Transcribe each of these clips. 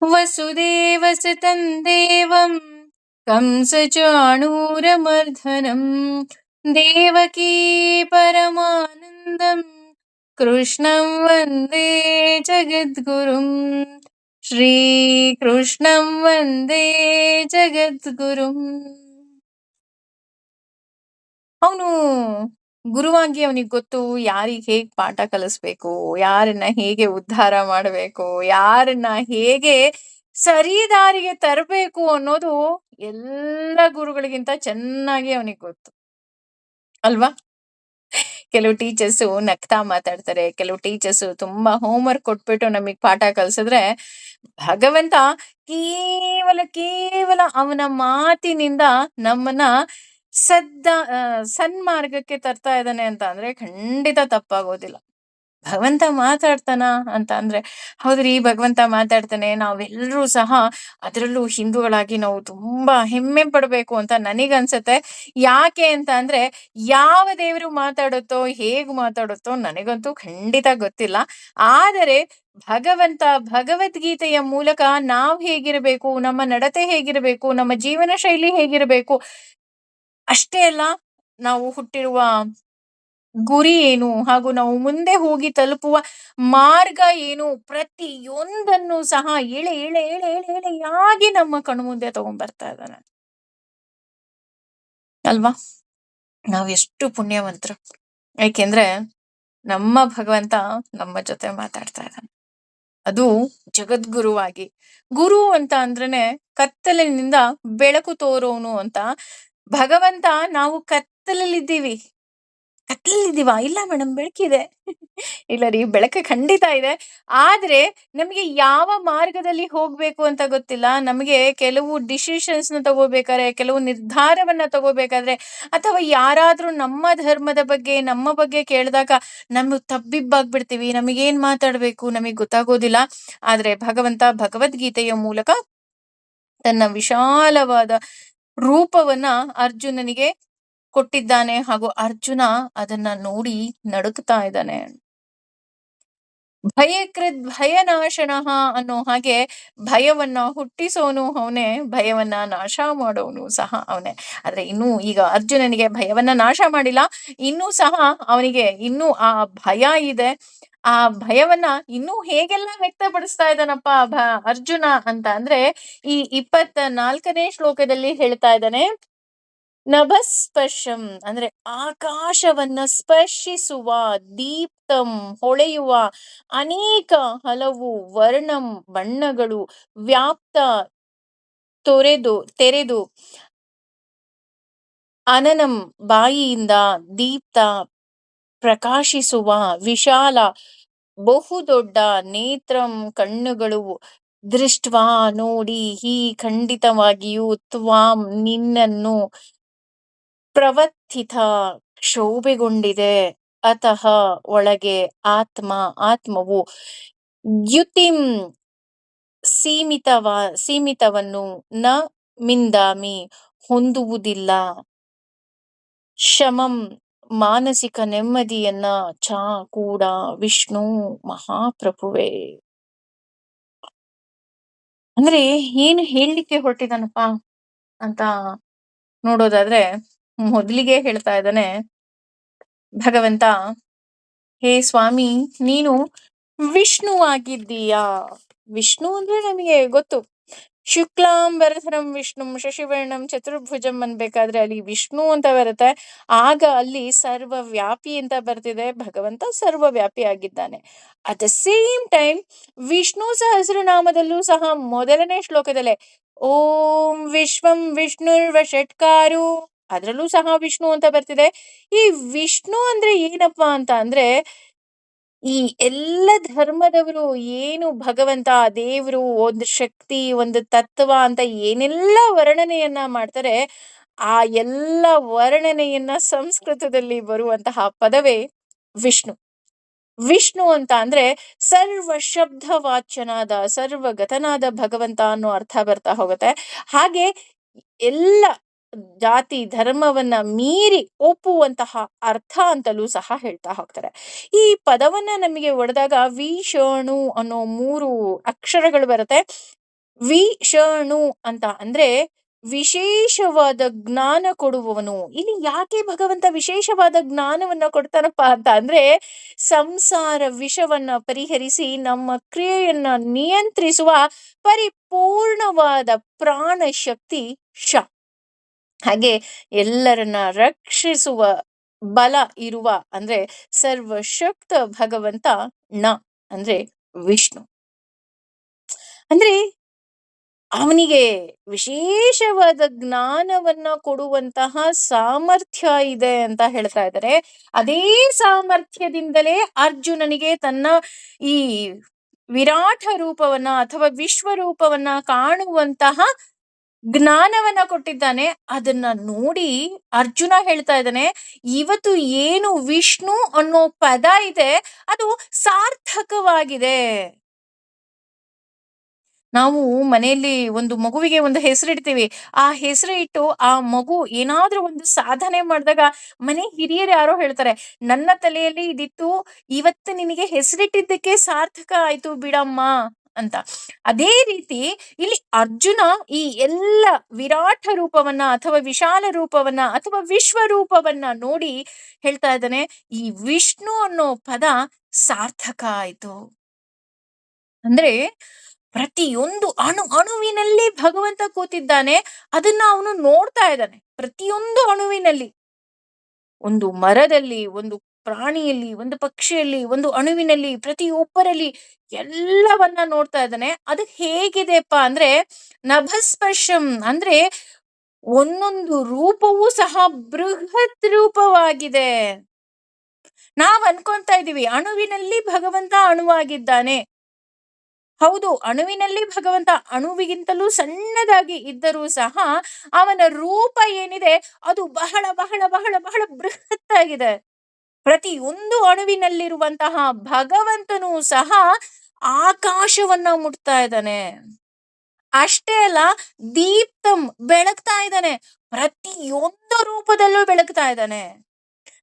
वसुदेवसुतं देवं कंसचाणूरमर्दनं देवकी परमानन्दं कृष्णं वन्दे जगद्गुरुं श्रीकृष्णं वन्दे ಜಗದ್ಗುರುಂ. ಅವನು ಗುರುವಾಗಿ ಅವನಿಗೆ ಗೊತ್ತು ಯಾರಿಗೆ ಹೇಗೆ ಪಾಠ ಕಲಿಸ್ಬೇಕು, ಯಾರನ್ನ ಹೇಗೆ ಉದ್ಧಾರ ಮಾಡಬೇಕು, ಯಾರನ್ನ ಹೇಗೆ ಸರಿ ದಾರಿಗೆ ತರಬೇಕು ಅನ್ನೋದು ಎಲ್ಲ ಗುರುಗಳಿಗಿಂತ ಚೆನ್ನಾಗಿ ಅವನಿಗೆ ಗೊತ್ತು ಅಲ್ವಾ. ಕೆಲವು ಟೀಚರ್ಸ್ ನಗ್ತಾ ಮಾತಾಡ್ತಾರೆ, ಕೆಲವು ಟೀಚರ್ಸ್ ತುಂಬಾ ಹೋಮ್ವರ್ಕ್ ಕೊಟ್ಬಿಟ್ಟು ನಮಗ್ ಪಾಠ ಕಲ್ಸಿದ್ರೆ ಭಗವಂತ ಕೇವಲ ಕೇವಲ ಅವನ ಮಾತಿನಿಂದ ನಮ್ಮನ್ನ ಸದ್ದ ಸನ್ಮಾರ್ಗಕ್ಕೆ ತರ್ತಾ ಇದ್ದಾನೆ ಅಂತ ಅಂದ್ರೆ ಖಂಡಿತ ತಪ್ಪಾಗೋದಿಲ್ಲ. ಭಗವಂತ ಮಾತಾಡ್ತಾನ ಅಂತ ಅಂದ್ರೆ ಹೌದ್ರಿ, ಭಗವಂತ ಮಾತಾಡ್ತಾನೆ, ನಾವೆಲ್ಲರೂ ಸಹ ಅದರಲ್ಲೂ ಹಿಂದೂಗಳಾಗಿ ನಾವು ತುಂಬಾ ಹೆಮ್ಮೆ ಪಡ್ಬೇಕು ಅಂತ ನನಗನ್ಸತ್ತೆ. ಯಾಕೆ ಅಂತ ಅಂದ್ರೆ ಯಾವ ದೇವರು ಮಾತಾಡುತ್ತೋ ಹೇಗ್ ಮಾತಾಡುತ್ತೋ ನನಗಂತೂ ಖಂಡಿತ ಗೊತ್ತಿಲ್ಲ. ಆದರೆ ಭಗವಂತ ಭಗವದ್ಗೀತೆಯ ಮೂಲಕ ನಾವ್ ಹೇಗಿರಬೇಕು, ನಮ್ಮ ನಡತೆ ಹೇಗಿರಬೇಕು, ನಮ್ಮ ಜೀವನ ಶೈಲಿ ಹೇಗಿರಬೇಕು, ಅಷ್ಟೇ ಅಲ್ಲ ನಾವು ಹುಟ್ಟಿರುವ ಗುರಿ ಏನು ಹಾಗೂ ನಾವು ಮುಂದೆ ಹೋಗಿ ತಲುಪುವ ಮಾರ್ಗ ಏನು, ಪ್ರತಿಯೊಂದನ್ನು ಸಹ ಎಳೆ ಎಳೆ ಎಳೆ ಎಳೆ ಎಳೆಯಾಗಿ ನಮ್ಮ ಕಣ್ಮುಂದೆ ತಗೊಂಡ್ ಬರ್ತಾ ಇದ್ದಾನೆ ಅಲ್ವಾ. ನಾವ್ ಎಷ್ಟು ಪುಣ್ಯವಂತರು, ಯಾಕೆಂದ್ರೆ ನಮ್ಮ ಭಗವಂತ ನಮ್ಮ ಜೊತೆ ಮಾತಾಡ್ತಾ ಇದ್ದಾನೆ, ಅದು ಜಗದ್ಗುರುವಾಗಿ. ಗುರು ಅಂತ ಅಂದ್ರೇನೆ ಕತ್ತಲಿನಿಂದ ಬೆಳಕು ತೋರೋನು ಅಂತ. ಭಗವಂತ ನಾವು ಕತ್ತಲಲ್ಲಿದ್ದೀವಿ, ಕತ್ಲಲ್ಲಿದ್ದೀವಾ? ಇಲ್ಲ ಮೇಡಮ್, ಬೆಳಕಿದೆ. ಇಲ್ಲ ರೀ, ಬೆಳಕು ಖಂಡಿತ ಇದೆ. ಆದ್ರೆ ನಮಗೆ ಯಾವ ಮಾರ್ಗದಲ್ಲಿ ಹೋಗ್ಬೇಕು ಅಂತ ಗೊತ್ತಿಲ್ಲ. ನಮಗೆ ಕೆಲವು ಡಿಸಿಷನ್ಸ್ ನ ತಗೋಬೇಕಾದ್ರೆ, ಕೆಲವು ನಿರ್ಧಾರವನ್ನ ತಗೋಬೇಕಾದ್ರೆ, ಅಥವಾ ಯಾರಾದ್ರೂ ನಮ್ಮ ಧರ್ಮದ ಬಗ್ಗೆ ನಮ್ಮ ಬಗ್ಗೆ ಕೇಳಿದಾಗ ನಮ್ಗೆ ತಬ್ಬಿಬ್ಬಾಗ್ಬಿಡ್ತೀವಿ, ನಮಗೇನ್ ಮಾತಾಡ್ಬೇಕು ನಮಗ್ ಗೊತ್ತಾಗೋದಿಲ್ಲ. ಆದ್ರೆ ಭಗವಂತ ಭಗವದ್ಗೀತೆಯ ಮೂಲಕ ತನ್ನ ವಿಶಾಲವಾದ ರೂಪವನ್ನ ಅರ್ಜುನನಿಗೆ ಕೊಟ್ಟಿದ್ದಾನೆ ಹಾಗೂ ಅರ್ಜುನ ಅದನ್ನ ನೋಡಿ ನಡುಕ್ತಾ ಇದ್ದಾನೆ. ಭಯಕೃದ್ ಭಯನಾಶನಃ ಅನ್ನೋ ಹಾಗೆ ಭಯವನ್ನ ಹುಟ್ಟಿಸೋನು ಅವನೇ, ಭಯವನ್ನ ನಾಶ ಮಾಡೋನು ಸಹ ಅವನೇ. ಆದ್ರೆ ಇನ್ನೂ ಈಗ ಅರ್ಜುನನಿಗೆ ಭಯವನ್ನ ನಾಶ ಮಾಡಿಲ್ಲ, ಇನ್ನೂ ಸಹ ಅವನಿಗೆ ಇನ್ನೂ ಆ ಭಯ ಇದೆ. ಆ ಭಯವನ್ನ ಇನ್ನೂ ಹೇಗೆಲ್ಲ ವ್ಯಕ್ತಪಡಿಸ್ತಾ ಇದ್ದಾನಪ್ಪ ಅರ್ಜುನ ಅಂತ ಅಂದ್ರೆ ಈ 24ನೇ ಶ್ಲೋಕದಲ್ಲಿ ಹೇಳ್ತಾ ಇದ್ದಾನೆ. ನಭಸ್ಪರ್ಶಂ ಅಂದ್ರೆ ಆಕಾಶವನ್ನ ಸ್ಪರ್ಶಿಸುವ, ದೀಪ್ತಂ ಹೊಳೆಯುವ, ಅನೇಕ ಹಲವು ವರ್ಣಂ ಬಣ್ಣಗಳು, ವ್ಯಾಪ್ತ ತೆರೆದು, ಅನನಂ ಬಾಯಿಯಿಂದ, ದೀಪ್ತ ಪ್ರಕಾಶಿಸುವ, ವಿಶಾಲ ಬಹುದೊಡ್ಡ, ನೇತ್ರಂ ಕಣ್ಣುಗಳು, ದೃಷ್ಟ್ವಾ ನೋಡಿ, ಹೀ ಖಂಡಿತವಾಗಿಯೂ, ತ್ವಾಂ ನಿನ್ನನ್ನು, ಪ್ರವರ್ಥಿತ ಕ್ಷೋಭೆಗೊಂಡಿದೆ, ಅತಃ ಒಳಗೆ, ಆತ್ಮವು ದ್ಯುತಿಂ ಸೀಮಿತವನ್ನು, ನ ಮಿಂದಾಮಿ ಹೊಂದುವುದಿಲ್ಲ, ಶಮಂ ಮಾನಸಿಕ ನೆಮ್ಮದಿಯನ್ನ, ಚ ಕೂಡ ವಿಷ್ಣು ಮಹಾಪ್ರಭುವೇ. ಅಂದ್ರೆ ಏನು ಹೇಳಲಿಕ್ಕೆ ಹೊರಟಿದಾನಪ್ಪ ಅಂತ ನೋಡೋದಾದ್ರೆ ಮೊದಲಿಗೆ ಹೇಳ್ತಾ ಇದ್ದಾನೆ ಭಗವಂತ, ಹೇ ಸ್ವಾಮಿ, ನೀನು ವಿಷ್ಣು ಆಗಿದ್ದೀಯಾ. ವಿಷ್ಣು ಅಂದ್ರೆ ನಮಗೆ ಗೊತ್ತು, ಶುಕ್ಲಾಂಬರಧರಂ ವಿಷ್ಣುಂ ಶಶಿವರ್ಣಂ ಚತುರ್ಭುಜಂ ಅನ್ಬೇಕಾದ್ರೆ ಅಲ್ಲಿ ವಿಷ್ಣು ಅಂತ ಬರುತ್ತೆ. ಆಗ ಅಲ್ಲಿ ಸರ್ವವ್ಯಾಪಿ ಅಂತ ಬರ್ತಿದೆ, ಭಗವಂತ ಸರ್ವವ್ಯಾಪಿ ಆಗಿದ್ದಾನೆ. At the same time Vishnu ಸಹಸ್ರನಾಮದಲ್ಲೂ ಸಹ ಮೊದಲನೇ ಶ್ಲೋಕದಲ್ಲೇ ಓಂ ವಿಶ್ವಂ ವಿಷ್ಣುರ್ವಷಟ್ಕಾರು, ಅದ್ರಲ್ಲೂ ಸಹ ವಿಷ್ಣು ಅಂತ ಬರ್ತಿದೆ. ಈ ವಿಷ್ಣು ಅಂದ್ರೆ ಏನಪ್ಪಾ ಅಂತ ಅಂದ್ರೆ, ಈ ಎಲ್ಲ ಧರ್ಮದವರು ಏನು ಭಗವಂತ ದೇವರು ಒಂದು ಶಕ್ತಿ ಒಂದು ತತ್ವ ಅಂತ ಏನೆಲ್ಲ ವರ್ಣನೆಯನ್ನ ಮಾಡ್ತಾರೆ, ಆ ಎಲ್ಲ ವರ್ಣನೆಯನ್ನ ಸಂಸ್ಕೃತದಲ್ಲಿ ಬರುವಂತಹ ಪದವೇ ವಿಷ್ಣು. ವಿಷ್ಣು ಅಂತ ಅಂದ್ರೆ ಸರ್ವ ಶಬ್ದ ವಾಚ್ಯನಾದ ಸರ್ವಗತನಾದ ಭಗವಂತ ಅನ್ನೋ ಅರ್ಥ ಬರ್ತಾ ಹೋಗುತ್ತೆ. ಹಾಗೆ ಎಲ್ಲ ಜಾತಿ ಧರ್ಮವನ್ನ ಮೀರಿ ಒಪ್ಪುವಂತಹ ಅರ್ಥ ಅಂತಲೂ ಸಹ ಹೇಳ್ತಾ ಹೋಗ್ತಾರೆ. ಈ ಪದವನ್ನ ನಮಗೆ ಒಡೆದಾಗ ವಿಷಣು ಅನ್ನೋ 3 ಅಕ್ಷರಗಳು ಬರುತ್ತೆ. ವಿಷಣು ಅಂತ ಅಂದ್ರೆ ವಿಶೇಷವಾದ ಜ್ಞಾನ ಕೊಡುವವನು. ಇಲ್ಲಿ ಯಾಕೆ ಭಗವಂತ ವಿಶೇಷವಾದ ಜ್ಞಾನವನ್ನ ಕೊಡ್ತಾನಪ್ಪ ಅಂತ ಅಂದ್ರೆ, ಸಂಸಾರ ವಿಷವನ್ನ ಪರಿಹರಿಸಿ ನಮ್ಮ ಕ್ರಿಯೆಯನ್ನ ನಿಯಂತ್ರಿಸುವ ಪರಿಪೂರ್ಣವಾದ ಪ್ರಾಣ ಶಕ್ತಿ ಶ. ಹಾಗೆ ಎಲ್ಲರನ್ನ ರಕ್ಷಿಸುವ ಬಲ ಇರುವ ಅಂದ್ರೆ ಸರ್ವಶಕ್ತ ಭಗವಂತ ನ ಅಂದ್ರೆ ವಿಷ್ಣು. ಅಂದ್ರೆ ಅವನಿಗೆ ವಿಶೇಷವಾದ ಜ್ಞಾನವನ್ನ ಕೊಡುವಂತಹ ಸಾಮರ್ಥ್ಯ ಇದೆ ಅಂತ ಹೇಳ್ತಾ ಇದ್ದಾರೆ. ಅದೇ ಸಾಮರ್ಥ್ಯದಿಂದಲೇ ಅರ್ಜುನನಿಗೆ ತನ್ನ ಈ ವಿರಾಟ ರೂಪವನ್ನ ಅಥವಾ ವಿಶ್ವರೂಪವನ್ನ ಕಾಣುವಂತಹ ಜ್ಞಾನವನ್ನ ಕೊಟ್ಟಿದ್ದಾನೆ. ಅದನ್ನ ನೋಡಿ ಅರ್ಜುನ ಹೇಳ್ತಾ ಇದ್ದಾನೆ, ಇವತ್ತು ಏನು ವಿಷ್ಣು ಅನ್ನೋ ಪದ ಇದೆ ಅದು ಸಾರ್ಥಕವಾಗಿದೆ. ನಾವು ಮನೆಯಲ್ಲಿ ಒಂದು ಮಗುವಿಗೆ ಒಂದು ಹೆಸರಿಡ್ತೀವಿ. ಆ ಹೆಸರು ಇಟ್ಟು ಆ ಮಗು ಏನಾದ್ರೂ ಒಂದು ಸಾಧನೆ ಮಾಡಿದಾಗ ಮನೆ ಹಿರಿಯರು ಯಾರೋ ಹೇಳ್ತಾರೆ, ನನ್ನ ತಲೆಯಲ್ಲಿ ಇದಿತ್ತು, ಇವತ್ತು ನಿನಗೆ ಹೆಸರಿಟ್ಟಿದ್ದಕ್ಕೆ ಸಾರ್ಥಕ ಆಯ್ತು ಬಿಡಮ್ಮ ಅಂತ. ಅದೇ ರೀತಿ ಇಲ್ಲಿ ಅರ್ಜುನ ಈ ಎಲ್ಲ ವಿರಾಟ ರೂಪವನ್ನ ಅಥವಾ ವಿಶಾಲ ರೂಪವನ್ನ ಅಥವಾ ವಿಶ್ವರೂಪವನ್ನ ನೋಡಿ ಹೇಳ್ತಾ ಇದ್ದಾನೆ, ಈ ವಿಷ್ಣು ಅನ್ನೋ ಪದ ಸಾರ್ಥಕ ಆಯ್ತು. ಅಂದ್ರೆ ಪ್ರತಿಯೊಂದು ಅಣುವಿನಲ್ಲಿ ಭಗವಂತ ಕೂತಿದ್ದಾನೆ. ಅದನ್ನ ಅವನು ನೋಡ್ತಾ ಇದ್ದಾನೆ. ಪ್ರತಿಯೊಂದು ಅಣುವಿನಲ್ಲಿ, ಒಂದು ಮರದಲ್ಲಿ, ಒಂದು ಪ್ರಾಣಿಯಲ್ಲಿ, ಒಂದು ಪಕ್ಷಿಯಲ್ಲಿ, ಒಂದು ಅಣುವಿನಲ್ಲಿ, ಪ್ರತಿಯೊಬ್ಬರಲ್ಲಿ ಎಲ್ಲವನ್ನ ನೋಡ್ತಾ ಇದ್ದಾನೆ. ಅದು ಹೇಗಿದೆಪ್ಪ ಅಂದ್ರೆ ನಭಸ್ಪರ್ಶಂ ಅಂದ್ರೆ ಒಂದೊಂದು ರೂಪವೂ ಸಹ ಬೃಹತ್ ರೂಪವಾಗಿದೆ. ನಾವ್ ಅನ್ಕೊಂತಾ ಇದೀವಿ ಅಣುವಿನಲ್ಲಿ ಭಗವಂತ ಅಣುವಾಗಿದ್ದಾನೆ. ಹೌದು, ಅಣುವಿನಲ್ಲಿ ಭಗವಂತ ಅಣುವಿಗಿಂತಲೂ ಸಣ್ಣದಾಗಿ ಇದ್ದರೂ ಸಹ ಅವನ ರೂಪ ಏನಿದೆ ಅದು ಬಹಳ ಬಹಳ ಬಹಳ ಬಹಳ ಬೃಹತ್ತಾಗಿದೆ. ಪ್ರತಿಯೊಂದು ಅಣುವಿನಲ್ಲಿರುವಂತಹ ಭಗವಂತನೂ ಸಹ ಆಕಾಶವನ್ನ ಮುಟ್ತಾ ಇದ್ದಾನೆ. ಅಷ್ಟೇ ಅಲ್ಲ, ದೀಪ್ತಂ ಬೆಳಗ್ತಾ ಇದ್ದಾನೆ. ಪ್ರತಿಯೊಂದು ರೂಪದಲ್ಲೂ ಬೆಳಗ್ತಾ ಇದ್ದಾನೆ.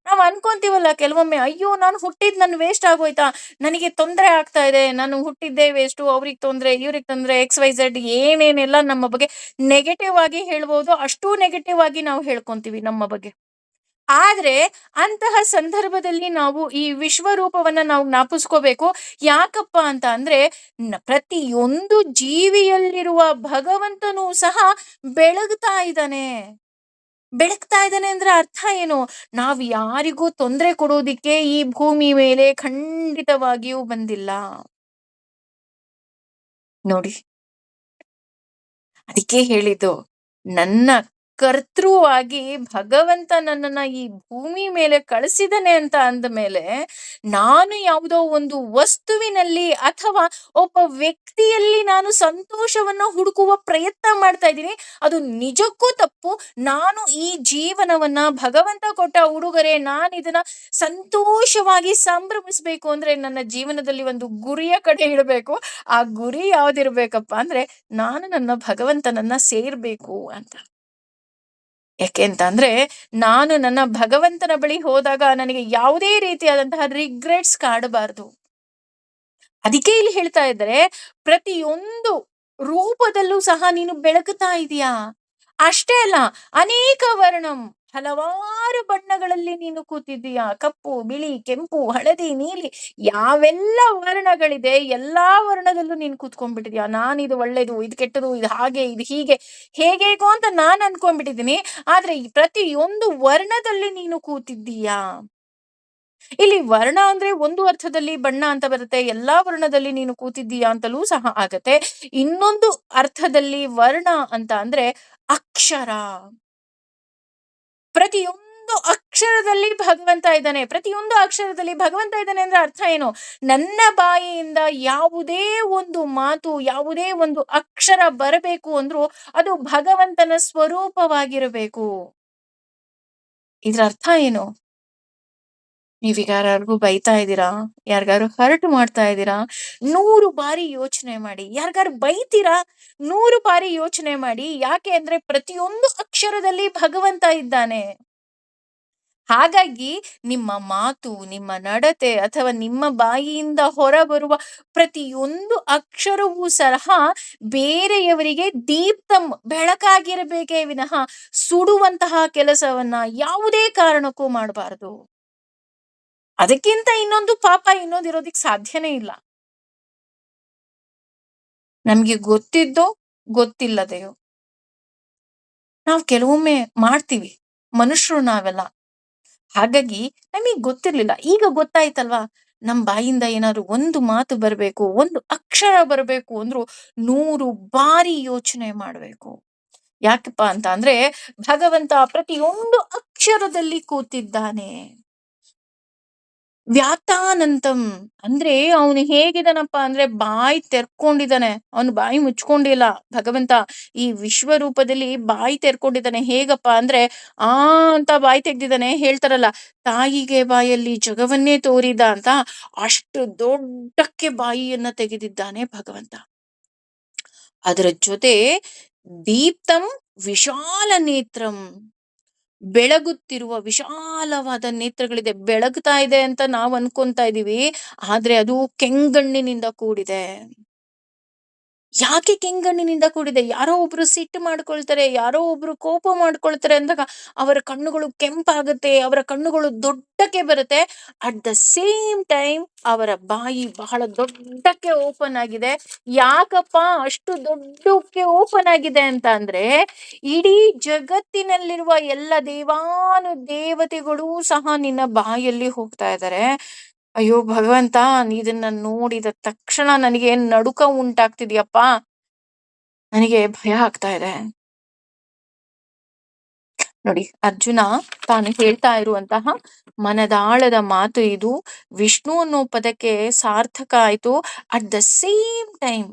ನಾವ್ ಅನ್ಕೊಂತೀವಲ್ಲ ಕೆಲವೊಮ್ಮೆ, ಅಯ್ಯೋ ನಾನು ಹುಟ್ಟಿದ್ ನನ್ ವೇಸ್ಟ್ ಆಗೋಯ್ತಾ, ನನಗೆ ತೊಂದರೆ ಆಗ್ತಾ ಇದೆ, ನಾನು ಹುಟ್ಟಿದ್ದೇ ವೇಸ್ಟು, ಅವ್ರಿಗೆ ತೊಂದ್ರೆ, ಇವ್ರಿಗೆ ತೊಂದ್ರೆ, XYZ ಏನೇನೆಲ್ಲ ನಮ್ಮ ಬಗ್ಗೆ ನೆಗೆಟಿವ್ ಆಗಿ ಹೇಳ್ಬೋದು. ಅಷ್ಟೂ ನೆಗೆಟಿವ್ ಆಗಿ ನಾವು ಹೇಳ್ಕೊಂತೀವಿ ನಮ್ಮ ಬಗ್ಗೆ. ಆದ್ರೆ ಅಂತಹ ಸಂದರ್ಭದಲ್ಲಿ ನಾವು ಈ ವಿಶ್ವರೂಪವನ್ನ ನಾವು ಜ್ಞಾಪಿಸ್ಕೋಬೇಕು. ಯಾಕಪ್ಪ ಅಂತ ಅಂದ್ರೆ ಪ್ರತಿಯೊಂದು ಜೀವಿಯಲ್ಲಿರುವ ಭಗವಂತನೂ ಸಹ ಬೆಳಗ್ತಾ ಇದ್ದಾನೆ. ಬೆಳಗ್ತಾ ಇದ್ದಾನೆ ಅಂದ್ರೆ ಅರ್ಥ ಏನು? ನಾವು ಯಾರಿಗೂ ತೊಂದರೆ ಕೊಡೋದಿಕ್ಕೆ ಈ ಭೂಮಿ ಮೇಲೆ ಖಂಡಿತವಾಗಿಯೂ ಬಂದಿಲ್ಲ ನೋಡಿ. ಅದಕ್ಕೆ ಹೇಳಿದ್ದು, ನನ್ನ ಕರ್ತೃವಾಗಿ ಭಗವಂತ ನನ್ನನ್ನ ಈ ಭೂಮಿ ಮೇಲೆ ಕಳಿಸಿದನೆ ಅಂತ ಅಂದ ಮೇಲೆ, ನಾನು ಯಾವುದೋ ಒಂದು ವಸ್ತುವಿನಲ್ಲಿ ಅಥವಾ ಒಬ್ಬ ವ್ಯಕ್ತಿಯಲ್ಲಿ ನಾನು ಸಂತೋಷವನ್ನ ಹುಡುಕುವ ಪ್ರಯತ್ನ ಮಾಡ್ತಾ ಇದ್ದೀನಿ. ಅದು ನಿಜಕ್ಕೂ ತಪ್ಪು. ನಾನು ಈ ಜೀವನವನ್ನ ಭಗವಂತ ಕೊಟ್ಟ ಉಡುಗೊರೆ, ನಾನು ಇದನ್ನ ಸಂತೋಷವಾಗಿ ಸಂಭ್ರಮಿಸ್ಬೇಕು ಅಂದ್ರೆ ನನ್ನ ಜೀವನದಲ್ಲಿ ಒಂದು ಗುರಿಯ ಕಡೆ ಇಡಬೇಕು. ಆ ಗುರಿ ಯಾವ್ದಿರ್ಬೇಕಪ್ಪ ಅಂದ್ರೆ ನಾನು ನನ್ನ ಭಗವಂತನನ್ನ ಸೇರ್ಬೇಕು ಅಂತ. ಯಾಕೆ ಅಂತ ಅಂದ್ರೆ ನಾನು ನನ್ನ ಭಗವಂತನ ಬಳಿ ಹೋದಾಗ ನನಗೆ ಯಾವುದೇ ರೀತಿಯಾದಂತಹ ರಿಗ್ರೆಟ್ಸ್ ಕಾಡಬಾರದು. ಅದಕ್ಕೆ ಇಲ್ಲಿ ಹೇಳ್ತಾ ಇದ್ದಾರೆ, ಪ್ರತಿಯೊಂದು ರೂಪದಲ್ಲೂ ಸಹ ನೀನು ಬೆಳಗುತ್ತಾ ಇದೀಯಾ. ಅಷ್ಟೇ ಅಲ್ಲ, ಅನೇಕ ವರ್ಣಂ ಹಲವಾರು ಬಣ್ಣಗಳಲ್ಲಿ ನೀನು ಕೂತಿದ್ದೀಯಾ. ಕಪ್ಪು, ಬಿಳಿ, ಕೆಂಪು, ಹಳದಿ, ನೀಲಿ, ಯಾವೆಲ್ಲ ವರ್ಣಗಳಿದೆ ಎಲ್ಲಾ ವರ್ಣದಲ್ಲೂ ನೀನು ಕೂತ್ಕೊಂಡ್ಬಿಟ್ಟಿದ್ಯಾ. ನಾನು ಇದು ಒಳ್ಳೇದು, ಇದು ಕೆಟ್ಟದು, ಇದು ಹಾಗೆ, ಇದು ಹೀಗೆ, ಹೇಗೇಗೋ ಅಂತ ನಾನು ಅನ್ಕೊಂಡ್ಬಿಟ್ಟಿದ್ದೀನಿ. ಆದ್ರೆ ಈ ಪ್ರತಿಯೊಂದು ವರ್ಣದಲ್ಲಿ ನೀನು ಕೂತಿದ್ದೀಯಾ. ಇಲ್ಲಿ ವರ್ಣ ಅಂದ್ರೆ ಒಂದು ಅರ್ಥದಲ್ಲಿ ಬಣ್ಣ ಅಂತ ಬರುತ್ತೆ, ಎಲ್ಲಾ ವರ್ಣದಲ್ಲಿ ನೀನು ಕೂತಿದ್ದೀಯಾ ಅಂತಲೂ ಸಹ ಆಗತ್ತೆ. ಇನ್ನೊಂದು ಅರ್ಥದಲ್ಲಿ ವರ್ಣ ಅಂತ ಅಂದ್ರೆ ಅಕ್ಷರ. ಪ್ರತಿಯೊಂದು ಅಕ್ಷರದಲ್ಲಿ ಭಗವಂತ ಇದ್ದಾನೆ. ಪ್ರತಿಯೊಂದು ಅಕ್ಷರದಲ್ಲಿ ಭಗವಂತ ಇದ್ದಾನೆ ಅಂದ್ರೆ ಅರ್ಥ ಏನು? ನನ್ನ ಬಾಯಿಯಿಂದ ಯಾವುದೇ ಒಂದು ಮಾತು, ಯಾವುದೇ ಒಂದು ಅಕ್ಷರ ಬರಬೇಕು ಅಂದ್ರೂ ಅದು ಭಗವಂತನ ಸ್ವರೂಪವಾಗಿರಬೇಕು. ಇದ್ರ ಅರ್ಥ ಏನು? ನೀವೀಗ ಯಾರಿಗೂ ಬೈತಾ ಇದ್ದೀರಾ, ಯಾರಿಗಾರು ಹರ್ಟ್ ಮಾಡ್ತಾ ಇದ್ದೀರಾ, 100 ಬಾರಿ ಯೋಚನೆ ಮಾಡಿ. ಯಾರಿಗಾರು ಬೈತೀರಾ, 100 ಬಾರಿ ಯೋಚನೆ ಮಾಡಿ. ಯಾಕೆ ಅಂದ್ರೆ ಪ್ರತಿಯೊಂದು ಅಕ್ಷರದಲ್ಲಿ ಭಗವಂತ ಇದ್ದಾನೆ. ಹಾಗಾಗಿ ನಿಮ್ಮ ಮಾತು, ನಿಮ್ಮ ನಡತೆ ಅಥವಾ ನಿಮ್ಮ ಬಾಯಿಯಿಂದ ಹೊರಬರುವ ಪ್ರತಿಯೊಂದು ಅಕ್ಷರವೂ ಸಹ ಬೇರೆಯವರಿಗೆ ದೀಪ್ತಂ ಬೆಳಕಾಗಿರಬೇಕೇ ವಿನಃ ಸುಡುವಂತಹ ಕೆಲಸವನ್ನ ಯಾವುದೇ ಕಾರಣಕ್ಕೂ ಮಾಡಬಾರದು. ಅದಕ್ಕಿಂತ ಇನ್ನೊಂದು ಪಾಪ ಇನ್ನೊಂದು ಇರೋದಿಕ್ ಸಾಧ್ಯನೇ ಇಲ್ಲ. ನಮ್ಗೆ ಗೊತ್ತಿದ್ದೋ ಗೊತ್ತಿಲ್ಲದೆಯೋ ನಾವು ಕೆಲವೊಮ್ಮೆ ಮಾಡ್ತೀವಿ. ಮನುಷ್ಯರು ನಾವೆಲ್ಲ. ಹಾಗಾಗಿ ನಮಗ್ ಗೊತ್ತಿರ್ಲಿಲ್ಲ. ಈಗ ಗೊತ್ತಾಯ್ತಲ್ವಾ? ನಮ್ ಬಾಯಿಂದ ಏನಾದ್ರು ಒಂದು ಮಾತು ಬರ್ಬೇಕು, ಒಂದು ಅಕ್ಷರ ಬರ್ಬೇಕು ಅಂದ್ರು 100 ಬಾರಿ ಯೋಚನೆ ಮಾಡ್ಬೇಕು. ಯಾಕಪ್ಪ ಅಂತ ಅಂದ್ರೆ ಭಗವಂತ ಪ್ರತಿಯೊಂದು ಅಕ್ಷರದಲ್ಲಿ ಕೂತಿದ್ದಾನೆ. ವ್ಯಾತಾನಂತಂ ಅಂದ್ರೆ ಅವನು ಹೇಗಿದಾನಪ್ಪ ಅಂದ್ರೆ ಬಾಯಿ ತೆರ್ಕೊಂಡಿದ್ದಾನೆ. ಅವನು ಬಾಯಿ ಮುಚ್ಕೊಂಡಿಲ್ಲ ಭಗವಂತ. ಈ ವಿಶ್ವರೂಪದಲ್ಲಿ ಬಾಯಿ ತೆರ್ಕೊಂಡಿದ್ದಾನೆ. ಹೇಗಪ್ಪ ಅಂದ್ರೆ ಆ ಅಂತ ಬಾಯಿ ತೆಗ್ದಿದ್ದಾನೆ. ಹೇಳ್ತಾರಲ್ಲ, ತಾಯಿಗೆ ಬಾಯಲ್ಲಿ ಜಗವನ್ನೇ ತೋರಿದ ಅಂತ, ಅಷ್ಟು ದೊಡ್ಡಕ್ಕೆ ಬಾಯಿಯನ್ನ ತೆಗೆದಿದ್ದಾನೆ ಭಗವಂತ. ಅದರ ಜೊತೆ ದೀಪ್ತಂ ವಿಶಾಲ ನೇತ್ರಂ, ಬೆಳಗುತ್ತಿರುವ ವಿಶಾಲವಾದ ನೇತ್ರಗಳಿದೆ. ಬೆಳಗ್ತಾ ಇದೆ ಅಂತ ನಾವು ಅನ್ಕೊಂತಾ ಇದೀವಿ, ಆದ್ರೆ ಅದು ಕೆಂಗಣ್ಣಿನಿಂದ ಕೂಡಿದೆ. ಯಾಕೆ ಕೆಂಗಣ್ಣಿನಿಂದ ಕೂಡಿದೆ? ಯಾರೋ ಒಬ್ರು ಸಿಟ್ಟು ಮಾಡ್ಕೊಳ್ತಾರೆ, ಯಾರೋ ಒಬ್ರು ಕೋಪ ಮಾಡ್ಕೊಳ್ತಾರೆ ಅಂದಾಗ ಅವರ ಕಣ್ಣುಗಳು ಕೆಂಪಾಗುತ್ತೆ, ಅವರ ಕಣ್ಣುಗಳು ದೊಡ್ಡಕ್ಕೆ ಬರುತ್ತೆ. ಅಟ್ ದ ಸೇಮ್ ಟೈಮ್ ಅವರ ಬಾಯಿ ಬಹಳ ದೊಡ್ಡಕ್ಕೆ ಓಪನ್ ಆಗಿದೆ. ಯಾಕಪ್ಪ ಅಷ್ಟು ದೊಡ್ಡಕ್ಕೆ ಓಪನ್ ಆಗಿದೆ ಅಂತ ಅಂದ್ರೆ, ಇಡೀ ಜಗತ್ತಿನಲ್ಲಿರುವ ಎಲ್ಲ ದೇವಾನು ದೇವತೆಗಳು ಸಹ ನಿನ್ನ ಬಾಯಲ್ಲಿ ಹೋಗ್ತಾ ಇದ್ದಾರೆ. ಅಯ್ಯೋ ಭಗವಂತ, ಇದನ್ನ ನೋಡಿದ ತಕ್ಷಣ ನನಗೆ ನಡುಕ ಉಂಟಾಗ್ತಿದ್ಯಪ್ಪ. ನನಗೆ ಭಯ ಆಗ್ತಾ ಇದೆ. ನೋಡಿ, ಅರ್ಜುನ ತಾನು ಹೇಳ್ತಾ ಇರುವಂತಹ ಮನದಾಳದ ಮಾತು ಇದು. ವಿಷ್ಣು ಅನ್ನೋ ಪದಕ್ಕೆ ಸಾರ್ಥಕ ಆಯ್ತು. ಅಟ್ ದ ಸೇಮ್ ಟೈಮ್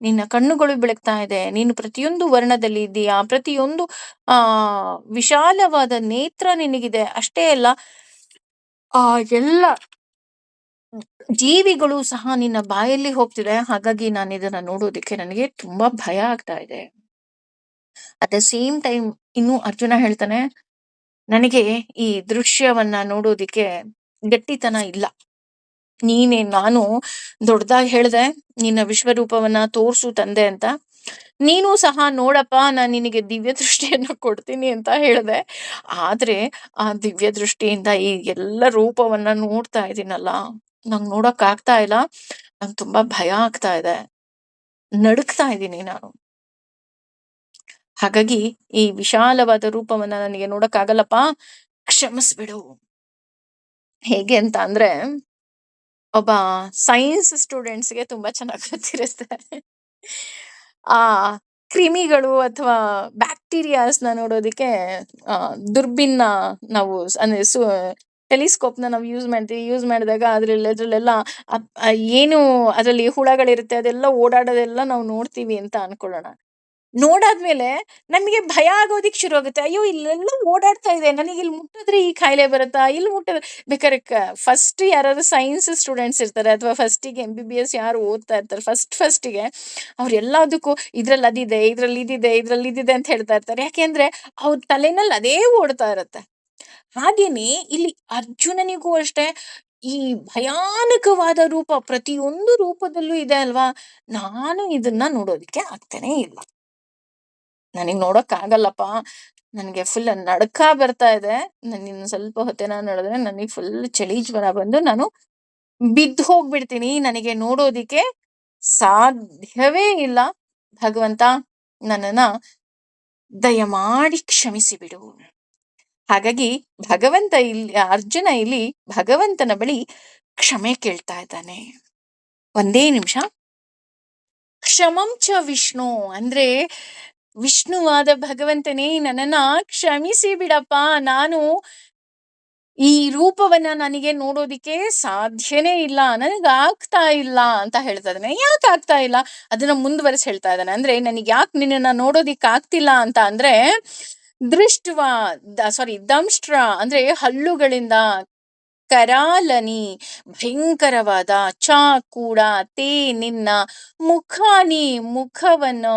ನಿನ್ನ ಕಣ್ಣುಗಳು ಬೆಳಗ್ತಾ ಇದೆ, ನೀನು ಪ್ರತಿಯೊಂದು ವರ್ಣದಲ್ಲಿ ಇದ್ದೀಯಾ, ಪ್ರತಿಯೊಂದು ಆ ವಿಶಾಲವಾದ ನೇತ್ರ ನಿನಗಿದೆ. ಅಷ್ಟೇ ಅಲ್ಲ, ಆ ಎಲ್ಲ ಜೀವಿಗಳು ಸಹ ನಿನ್ನ ಬಾಯಲ್ಲಿ ಹೋಗ್ತಿದೆ. ಹಾಗಾಗಿ ನಾನು ಇದನ್ನ ನೋಡೋದಿಕ್ಕೆ ನನಗೆ ತುಂಬಾ ಭಯ ಆಗ್ತಾ ಇದೆ. ಅಟ್ ದ ಸೇಮ್ ಟೈಮ್ ಇನ್ನು ಅರ್ಜುನ ಹೇಳ್ತಾನೆ, ನನಗೆ ಈ ದೃಶ್ಯವನ್ನ ನೋಡೋದಿಕ್ಕೆ ಗಟ್ಟಿತನ ಇಲ್ಲ. ನಾನು ದೊಡ್ಡದಾಗಿ ಹೇಳ್ದೆ, ನಿನ್ನ ವಿಶ್ವರೂಪವನ್ನ ತೋರ್ಸು ತಂದೆ ಅಂತ. ನೀನು ಸಹ ನೋಡಪ್ಪ, ನಾನು ನಿನಗೆ ದಿವ್ಯ ದೃಷ್ಟಿಯನ್ನ ಕೊಡ್ತೀನಿ ಅಂತ ಹೇಳ್ದೆ. ಆದ್ರೆ ಆ ದಿವ್ಯ ದೃಷ್ಟಿಯಿಂದ ಈ ಎಲ್ಲ ರೂಪವನ್ನ ನೋಡ್ತಾ ಇದೀನಲ್ಲ, ನಂಗ್ ನೋಡಕ್ ಆಗ್ತಾ ಇಲ್ಲ. ನಂಗೆ ತುಂಬಾ ಭಯ ಆಗ್ತಾ ಇದೆ, ನಡುಕ್ತಾ ಇದ್ದೀನಿ ನಾನು. ಹಾಗಾಗಿ ಈ ವಿಶಾಲವಾದ ರೂಪವನ್ನ ನನಗೆ ನೋಡಕ್ ಆಗಲ್ಲಪ್ಪ, ಕ್ಷಮಿಸ್ಬಿಡು. ಹೇಗೆ ಅಂತ ಅಂದ್ರೆ, ಒಬ್ಬ ಸೈನ್ಸ್ ಸ್ಟೂಡೆಂಟ್ಸ್ಗೆ ತುಂಬಾ ಚೆನ್ನಾಗಿ ಗೊತ್ತಿರುತ್ತೆ. ಆ ಕ್ರಿಮಿಗಳು ಅಥವಾ ಬ್ಯಾಕ್ಟೀರಿಯಾಸ್ನ ನೋಡೋದಿಕ್ಕೆ ದುರ್ಬಿನ್ನ ನಾವು ಅಂದ್ರೆ ಟೆಲಿಸ್ಕೋಪ್ನ ನಾವು ಯೂಸ್ ಮಾಡ್ತೀವಿ. ಯೂಸ್ ಮಾಡಿದಾಗ ಅದ್ರಲ್ಲೆಲ್ಲ ಏನು ಅದರಲ್ಲಿ ಹುಳಗಳಿರುತ್ತೆ, ಅದೆಲ್ಲ ಓಡಾಡೋದೆಲ್ಲ ನಾವು ನೋಡ್ತೀವಿ ಅಂತ ಅನ್ಕೊಳ್ಳೋಣ. ನೋಡಾದ್ಮೇಲೆ ನಮಗೆ ಭಯ ಆಗೋದಿಕ್ ಶುರು ಆಗುತ್ತೆ. ಅಯ್ಯೋ, ಇಲ್ಲೆಲ್ಲ ಓಡಾಡ್ತಾ ಇದೆ, ನನಗೆ ಇಲ್ಲಿ ಮುಟ್ಟಿದ್ರೆ ಈ ಕಾಯಿಲೆ ಬರುತ್ತಾ, ಇಲ್ಲಿ ಮುಟ್ಟಿದ್ರೆ ಬೇಕಾದ್ರೆ ಫಸ್ಟ್ ಯಾರಾದ್ರು ಸೈನ್ಸ್ ಸ್ಟೂಡೆಂಟ್ಸ್ ಇರ್ತಾರೆ ಅಥವಾ ಫಸ್ಟಿಗೆ MBBS ಯಾರು ಓದ್ತಾ ಇರ್ತಾರೆ, ಫಸ್ಟಿಗೆ ಅವ್ರು ಎಲ್ಲದಕ್ಕೂ ಇದ್ರಲ್ಲಿ ಅದಿದೆ, ಇದ್ರಲ್ಲಿ ಇದಿದೆ, ಇದ್ರಲ್ಲಿ ಇದಿದೆ ಅಂತ ಹೇಳ್ತಾ ಇರ್ತಾರೆ. ಯಾಕೆಂದ್ರೆ ಅವ್ರ ತಲೆನಲ್ಲಿ ಅದೇ ಓಡ್ತಾ ಇರತ್ತೆ. ಹಾಗೇನೆ ಇಲ್ಲಿ ಅರ್ಜುನನಿಗೂ ಅಷ್ಟೇ ಈ ಭಯಾನಕವಾದ ರೂಪ ಪ್ರತಿಯೊಂದು ರೂಪದಲ್ಲೂ ಇದೆ ಅಲ್ವಾ. ನಾನು ಇದನ್ನ ನೋಡೋದಿಕ್ಕೆ ಆಗ್ತಾನೆ ಇಲ್ಲ. ನನಗ್ ನೋಡಕ್ ಆಗಲ್ಲಪ್ಪ. ನನ್ಗೆ ಫುಲ್ ನಡ್ಕ ಬರ್ತಾ ಇದೆ. ನಾನು ಇನ್ನು ಸ್ವಲ್ಪ ಹೊತ್ತೇನ ನಡೆದ್ರೆ ನನಗೆ ಫುಲ್ ಚಳಿ ಜ್ವರ ಬಂದು ನಾನು ಬಿದ್ದು ಹೋಗ್ಬಿಡ್ತೀನಿ. ನನಗೆ ನೋಡೋದಿಕ್ಕೆ ಸಾಧ್ಯವೇ ಇಲ್ಲ. ಭಗವಂತ, ನನ್ನನ್ನ ದಯಮಾಡಿ ಕ್ಷಮಿಸಿ ಬಿಡು. ಹಾಗಾಗಿ ಅರ್ಜುನ ಇಲ್ಲಿ ಭಗವಂತನ ಬಳಿ ಕ್ಷಮೆ ಕೇಳ್ತಾ ಇದ್ದಾನೆ. ಒಂದೇ ನಿಮಿಷ. ಕ್ಷಮಂಚ ವಿಷ್ಣು ಅಂದ್ರೆ, ವಿಷ್ಣುವಾದ ಭಗವಂತನೇ, ನನ್ನನ್ನ ಕ್ಷಮಿಸಿ ಬಿಡಪ್ಪ. ನಾನು ಈ ರೂಪವನ್ನ ನನಗೆ ನೋಡೋದಿಕ್ಕೆ ಸಾಧ್ಯನೇ ಇಲ್ಲ, ನನಗಾಗ್ತಾ ಇಲ್ಲ ಅಂತ ಹೇಳ್ತಾ ಇದ್ದಾನೆ. ಯಾಕೆ ಆಗ್ತಾ ಇಲ್ಲ ಅದನ್ನ ಮುಂದುವರೆಸಿ ಹೇಳ್ತಾ ಇದ್ದಾನೆ ಅಂದ್ರೆ, ನನಗೆ ಯಾಕೆ ನಿನ್ನನ್ನ ನೋಡೋದಿಕ್ ಆಗ್ತಿಲ್ಲ ಅಂತ ಅಂದ್ರೆ, ದಂಷ್ಟ್ರ ಅಂದ್ರೆ ಹಲ್ಲುಗಳಿಂದ, ಕರಾಲನಿ ಭಯಂಕರವಾದ, ಚ ಕೂಡ, ತೇ ನಿನ್ನ, ಮುಖಾನಿ ಮುಖವನ್ನು,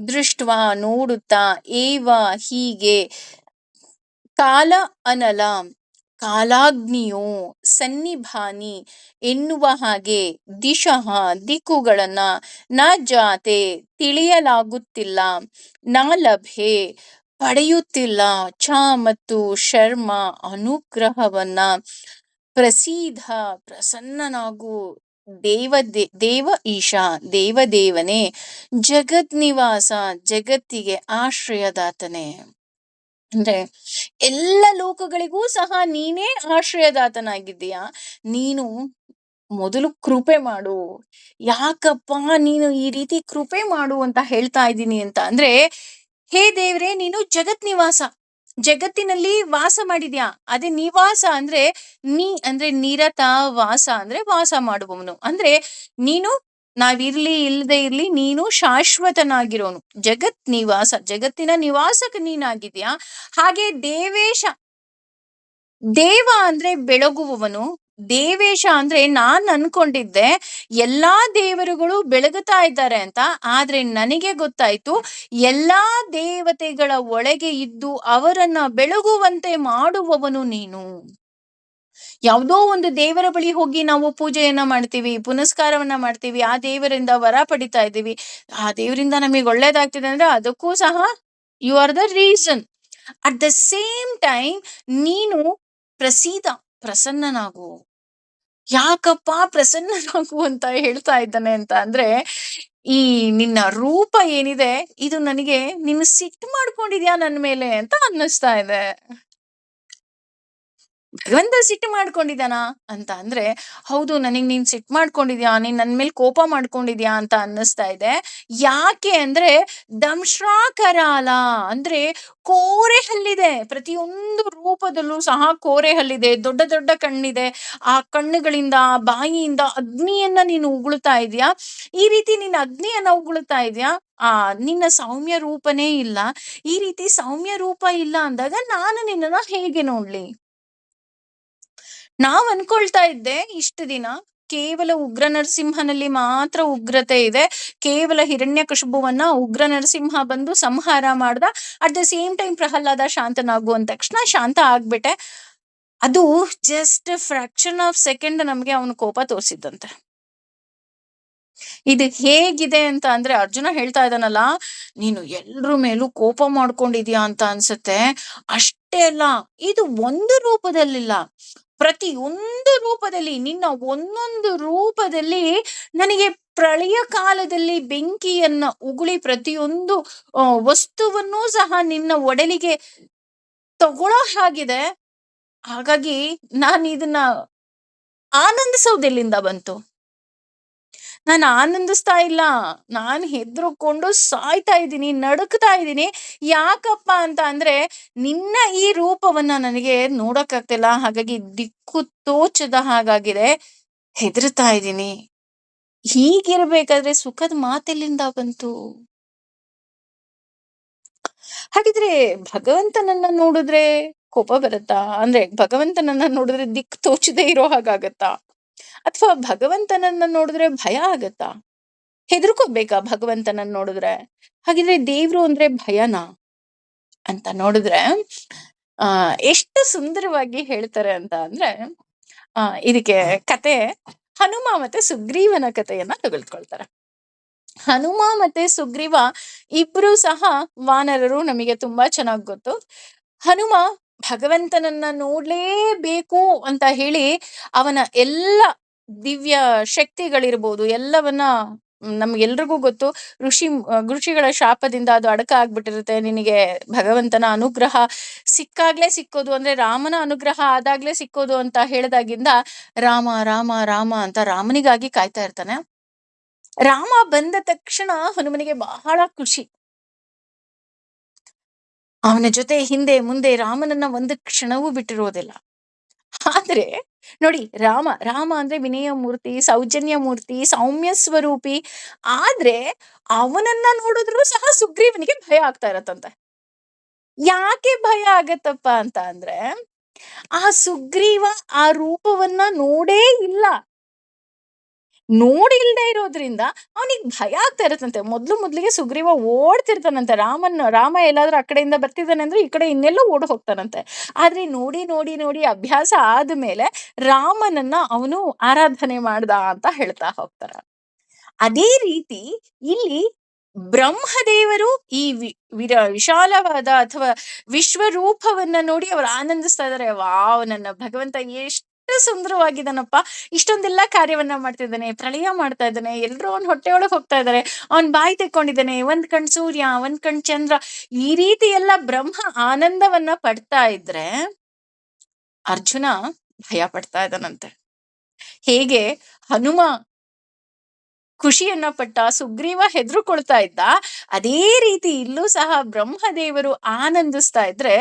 ದೃಷ್ಟ ನೋಡುತ್ತಾ, ಏವ ಹೀಗೆ, ಕಾಲ ಅನಲ ಕಾಲಾಗ್ನಿಯೋ ಸನ್ನಿಭಾನಿ ಎನ್ನುವ ಹಾಗೆ ದಿಶಃ ದಿಕ್ಕುಗಳನ್ನ ನ ಜಾತೆ ತಿಳಿಯಲಾಗುತ್ತಿಲ್ಲ, ನ ಲಭೆ ಪಡೆಯುತ್ತಿಲ್ಲ, ಚ ಮತ್ತು ಶರ್ಮ ಅನುಗ್ರಹವನ್ನ, ಪ್ರಸೀದ ಪ್ರಸನ್ನನಾಗು, ದೇವ ಈಶಾ ದೇವದೇವನೇ, ಜಗದ್ನಿವಾಸ ಜಗತ್ತಿಗೆ ಆಶ್ರಯದಾತನೇ. ಅಂದ್ರೆ ಎಲ್ಲ ಲೋಕಗಳಿಗೂ ಸಹ ನೀನೇ ಆಶ್ರಯದಾತನಾಗಿದ್ದೀಯಾ. ನೀನು ಮೊದಲು ಕೃಪೆ ಮಾಡು. ಯಾಕಪ್ಪ ನೀನು ಈ ರೀತಿ ಕೃಪೆ ಮಾಡು ಅಂತ ಹೇಳ್ತಾ ಇದ್ದೀನಿ ಅಂತ ಅಂದ್ರೆ, ಹೇ ದೇವ್ರೆ, ನೀನು ಜಗತ್ ನಿವಾಸ, ಜಗತ್ತಿನಲ್ಲಿ ವಾಸ ಮಾಡಿದ್ಯಾ. ಅದೇ ನಿವಾಸ ಅಂದ್ರೆ ಅಂದ್ರೆ ನಿರತ, ವಾಸ ಅಂದ್ರೆ ವಾಸ ಮಾಡುವವನು. ಅಂದ್ರೆ ನೀನು ನಾವಿರ್ಲಿ ಇಲ್ಲದೆ ಇರ್ಲಿ ನೀನು ಶಾಶ್ವತನಾಗಿರೋನು. ಜಗತ್ ನಿವಾಸ, ಜಗತ್ತಿನ ನಿವಾಸಕ ನೀನಾಗಿದ್ಯಾ. ಹಾಗೆ ದೇವೇಶ, ದೇವ ಅಂದ್ರೆ ಬೆಳಗುವವನು, ದೇವೇಶ ಅಂದ್ರೆ ನಾನ್ ಅನ್ಕೊಂಡಿದ್ದೆ ಎಲ್ಲಾ ದೇವರುಗಳು ಬೆಳಗುತ್ತಾ ಇದ್ದಾರೆ ಅಂತ. ಆದ್ರೆ ನನಗೆ ಗೊತ್ತಾಯ್ತು, ಎಲ್ಲಾ ದೇವತೆಗಳ ಒಳಗೆ ಇದ್ದು ಅವರನ್ನ ಬೆಳಗುವಂತೆ ಮಾಡುವವನು ನೀನು. ಯಾವುದೋ ಒಂದು ದೇವರ ಬಳಿ ಹೋಗಿ ನಾವು ಪೂಜೆಯನ್ನ ಮಾಡ್ತೀವಿ, ಪುನಸ್ಕಾರವನ್ನ ಮಾಡ್ತೀವಿ, ಆ ದೇವರಿಂದ ವರ ಪಡಿತಾ ಇದ್ದೀವಿ, ಆ ದೇವರಿಂದ ನಮಗೆ ಒಳ್ಳೇದಾಗ್ತಿದೆ ಅಂದ್ರೆ ಅದಕ್ಕೂ ಸಹ you are the reason. At the same time ನೀನು ಪ್ರಸೀದ ಪ್ರಸನ್ನನಾಗು. ಯಾಕಪ್ಪ ಪ್ರಸನ್ನನಾಗು ಅಂತ ಹೇಳ್ತಾ ಇದ್ದಾನೆ ಅಂತ ಅಂದ್ರೆ, ಈ ನಿನ್ನ ರೂಪ ಏನಿದೆ ಇದು ನನಗೆ ನೀನು ಸಿಟ್ಟು ಮಾಡ್ಕೊಂಡಿದ್ಯಾ ನನ್ ಮೇಲೆ ಅಂತ ಅನ್ನಿಸ್ತಾ ಇದೆ. ಭಗವಂತ ಸಿಟ್ಟು ಮಾಡ್ಕೊಂಡಿದ್ದಾನ ಅಂತ ಅಂದ್ರೆ, ಹೌದು ನನಗ್ ನೀನ್ ಸಿಟ್ಟು ಮಾಡ್ಕೊಂಡಿದ್ಯಾ, ನೀನ್ ನನ್ ಮೇಲೆ ಕೋಪ ಮಾಡ್ಕೊಂಡಿದ್ಯಾ ಅಂತ ಅನ್ನಿಸ್ತಾ ಇದೆ. ಯಾಕೆ ಅಂದ್ರೆ ದಂಶ್ರಾಕರಾಲ ಅಂದ್ರೆ ಕೋರೆ ಹಲ್ಲಿದೆ, ಪ್ರತಿಯೊಂದು ರೂಪದಲ್ಲೂ ಸಹ ಕೋರೆ ಹಲ್ಲಿದೆ, ದೊಡ್ಡ ದೊಡ್ಡ ಕಣ್ಣಿದೆ, ಆ ಕಣ್ಣುಗಳಿಂದ ಬಾಯಿಯಿಂದ ಅಗ್ನಿಯನ್ನ ನೀನು ಉಗುಳ್ತಾ ಇದೀಯಾ. ಈ ರೀತಿ ನೀನ್ ಅಗ್ನಿಯನ್ನ ಉಗುಳ್ತಾ ಇದೀಯಾ. ನಿನ್ನ ಸೌಮ್ಯ ರೂಪನೇ ಇಲ್ಲ. ಈ ರೀತಿ ಸೌಮ್ಯ ರೂಪ ಇಲ್ಲ ಅಂದಾಗ ನಾನು ನಿನ್ನನ್ನ ಹೇಗೆ ನೋಡ್ಲಿ. ನಾವ್ ಅನ್ಕೊಳ್ತಾ ಇದ್ದೆ ಇಷ್ಟು ದಿನ ಕೇವಲ ಉಗ್ರ ನರಸಿಂಹನಲ್ಲಿ ಮಾತ್ರ ಉಗ್ರತೆ ಇದೆ, ಕೇವಲ ಹಿರಣ್ಯಕಶಿಪುವನ್ನ ಉಗ್ರ ನರಸಿಂಹ ಬಂದು ಸಂಹಾರ ಮಾಡ್ದ. At the same time Prahlada ಶಾಂತನಾಗು ಅಂದ ತಕ್ಷಣ ಶಾಂತ ಆಗ್ಬಿಟ್ಟೆ. ಅದು ಜಸ್ಟ್ ಫ್ರಾಕ್ಷನ್ ಆಫ್ ಸೆಕೆಂಡ್ ನಮ್ಗೆ ಅವನು ಕೋಪ ತೋರಿಸಿದ್ದಂತೆ. ಇದು ಹೇಗಿದೆ ಅಂತ ಅಂದ್ರೆ, ಅರ್ಜುನ ಹೇಳ್ತಾ ಇದ್ದಾನಲ್ಲ, ನೀನು ಎಲ್ರ ಮೇಲೂ ಕೋಪ ಮಾಡ್ಕೊಂಡಿದ್ಯಾ ಅಂತ ಅನ್ಸುತ್ತೆ. ಅಷ್ಟೇ ಅಲ್ಲ, ಇದು ಒಂದು ರೂಪದಲ್ಲಿಲ್ಲ, ಪ್ರತಿಯೊಂದು ರೂಪದಲ್ಲಿ, ನಿನ್ನ ಒಂದೊಂದು ರೂಪದಲ್ಲಿ ನನಗೆ ಪ್ರಳಯ ಕಾಲದಲ್ಲಿ ಬೆಂಕಿಯನ್ನ ಉಗುಳಿ ಪ್ರತಿಯೊಂದು ವಸ್ತುವನ್ನೂ ಸಹ ನಿನ್ನ ಒಡಲಿಗೆ ತಗೊಳ್ಳೋ ಹಾಗಿದೆ. ಹಾಗಾಗಿ ನಾನು ಇದನ್ನ ಆನಂದಿಸೋದೆಲ್ಲಿಂದ ಬಂತು. ನಾನು ಆನಂದಿಸ್ತಾ ಇಲ್ಲ, ನಾನು ಹೆದರ್ಕೊಂಡು ಸಾಯ್ತಾ ಇದ್ದೀನಿ, ನಡುಕ್ತಾ ಇದ್ದೀನಿ. ಯಾಕಪ್ಪ ಅಂತ ಅಂದ್ರೆ, ನಿನ್ನ ಈ ರೂಪವನ್ನ ನನಗೆ ನೋಡಕ್ಕಾಗ್ತಿಲ್ಲ. ಹಾಗಾಗಿ ದಿಕ್ಕು ತೋಚದ ಹಾಗಾಗಿದೆ, ಹೆದರ್ತಾ ಇದ್ದೀನಿ. ಹೀಗಿರ್ಬೇಕಾದ್ರೆ ಸುಖದ ಮಾತೆಲ್ಲಿಂದ ಬಂತು. ಹಾಗಿದ್ರೆ ಭಗವಂತನನ್ನ ನೋಡಿದ್ರೆ ಕೋಪ ಬರುತ್ತಾ? ಅಂದ್ರೆ ಭಗವಂತನನ್ನ ನೋಡಿದ್ರೆ ದಿಕ್ಕು ತೋಚದೆ ಇರೋ ಹಾಗಾಗತ್ತಾ? ಅಥವಾ ಭಗವಂತನನ್ನ ನೋಡಿದ್ರೆ ಭಯ ಆಗತ್ತಾ? ಹೆದರ್ಕೋಬೇಕಾ ಭಗವಂತನನ್ನ ನೋಡಿದ್ರೆ? ಹಾಗಿದ್ರೆ ದೇವ್ರು ಅಂದ್ರೆ ಭಯನಾ ಅಂತ ನೋಡಿದ್ರೆ, ಎಷ್ಟು ಸುಂದರವಾಗಿ ಹೇಳ್ತಾರೆ ಅಂತ ಅಂದ್ರೆ, ಇದಕ್ಕೆ ಕತೆ ಹನುಮ ಮತ್ತೆ ಸುಗ್ರೀವನ ಕಥೆಯನ್ನ ತೆಗೆದುಕೊಳ್ತಾರೆ. ಹನುಮ ಮತ್ತೆ ಸುಗ್ರೀವ ಇಬ್ರು ಸಹ ವಾನರರು, ನಮಗೆ ತುಂಬಾ ಚೆನ್ನಾಗಿ ಗೊತ್ತು. ಹನುಮ ಭಗವಂತನನ್ನ ನೋಡ್ಲೇಬೇಕು ಅಂತ ಹೇಳಿ ಅವನ ಎಲ್ಲ ದಿವ್ಯ ಶಕ್ತಿಗಳಿರ್ಬೋದು ಎಲ್ಲವನ್ನ, ನಮ್ಗೆಲ್ರಿಗೂ ಗೊತ್ತು, ಋಷಿಗಳ ಶಾಪದಿಂದ ಅದು ಅಡಕ ಆಗ್ಬಿಟ್ಟಿರುತ್ತೆ. ನಿನಗೆ ಭಗವಂತನ ಅನುಗ್ರಹ ಸಿಕ್ಕಾಗ್ಲೇ ಸಿಕ್ಕೋದು, ಅಂದ್ರೆ ರಾಮನ ಅನುಗ್ರಹ ಆದಾಗ್ಲೇ ಸಿಕ್ಕೋದು ಅಂತ ಹೇಳಿದಾಗಿಂದ ರಾಮ ರಾಮ ರಾಮ ಅಂತ ರಾಮನಿಗಾಗಿ ಕಾಯ್ತಾ ಇರ್ತಾನೆ. ರಾಮ ಬಂದ ತಕ್ಷಣ ಹನುಮನಿಗೆ ಬಹಳ ಖುಷಿ. ಅವನ ಜೊತೆ ಹಿಂದೆ ಮುಂದೆ ರಾಮನನ್ನ ಒಂದು ಕ್ಷಣವೂ ಬಿಟ್ಟಿರೋದಿಲ್ಲ. ಆದ್ರೆ ನೋಡಿ, ರಾಮ ರಾಮ ಅಂದ್ರೆ ವಿನಯ ಮೂರ್ತಿ, ಸೌಜನ್ಯ ಮೂರ್ತಿ, ಸೌಮ್ಯ ಸ್ವರೂಪಿ. ಆದ್ರೆ ಅವನನ್ನ ನೋಡಿದ್ರು ಸಹ ಸುಗ್ರೀವನಿಗೆ ಭಯ ಆಗ್ತಾ ಇರತ್ತಂತೆ. ಯಾಕೆ ಭಯ ಆಗತ್ತಪ್ಪ ಅಂತ ಅಂದ್ರೆ, ಆ ಸುಗ್ರೀವ ಆ ರೂಪವನ್ನ ನೋಡೇ ಇಲ್ಲ. ನೋಡಿಲ್ದೇ ಇರೋದ್ರಿಂದ ಅವನಿಗೆ ಭಯ ಆಗ್ತಾ ಇರತ್ತಂತೆ. ಮೊದ್ಲಿಗೆ ಸುಗ್ರೀವ ಓಡ್ತಿರ್ತಾನಂತೆ. ರಾಮ ಎಲ್ಲಾದ್ರೂ ಆ ಕಡೆಯಿಂದ ಬರ್ತಿದ್ದಾನೆ ಅಂದ್ರೆ ಈ ಕಡೆ ಇನ್ನೆಲ್ಲೋ ಓಡ್ ಹೋಗ್ತಾನಂತೆ. ಆದ್ರೆ ನೋಡಿ ಅಭ್ಯಾಸ ಆದ್ಮೇಲೆ ರಾಮನನ್ನ ಅವನು ಆರಾಧನೆ ಮಾಡ್ದ ಅಂತ ಹೇಳ್ತಾ ಹೋಗ್ತಾರ. ಅದೇ ರೀತಿ ಇಲ್ಲಿ ಬ್ರಹ್ಮದೇವರು ಈ ವಿಶಾಲವಾದ ಅಥವಾ ವಿಶ್ವರೂಪವನ್ನ ನೋಡಿ ಅವರು ಆನಂದಿಸ್ತಾ ಇದಾರೆ. ವಾವ್, ನನ್ನ ಭಗವಂತ ಎಷ್ಟು ಸುಂದರವಾಗಿದ್ದಾನಪ್ಪ, ಇಷ್ಟೊಂದೆಲ್ಲ ಕಾರ್ಯವನ್ನ ಮಾಡ್ತಿದ್ದಾನೆ, ಪ್ರಳಯ ಮಾಡ್ತಾ ಇದ್ದಾನೆ, ಎಲ್ರೂ ಅವ್ನ ಹೊಟ್ಟೆ ಒಳಗೆ ಹೋಗ್ತಾ ಇದಾರೆ, ಅವ್ನ್ ಬಾಯಿ ತೆಕ್ಕೊಂಡಿದ್ದಾನೆ, ಒಂದ್ ಕಣ್ ಸೂರ್ಯ, ಒಂದ್ ಕಣ್ ಚಂದ್ರ, ಈ ರೀತಿ ಎಲ್ಲ ಬ್ರಹ್ಮ ಆನಂದವನ್ನ ಪಡ್ತಾ ಇದ್ರೆ ಅರ್ಜುನ ಭಯ ಪಡ್ತಾ ಇದ್ದಾನಂತೆ. ಹೇಗೆ ಹನುಮ ಖುಷಿಯನ್ನ ಪಟ್ಟ, ಸುಗ್ರೀವ ಹೆದರುಕೊಳ್ತಾ ಇದ್ದ, ಅದೇ ರೀತಿ ಇಲ್ಲೂ ಸಹ ಬ್ರಹ್ಮದೇವರು ಆನಂದಿಸ್ತಾ ಇದ್ರೆ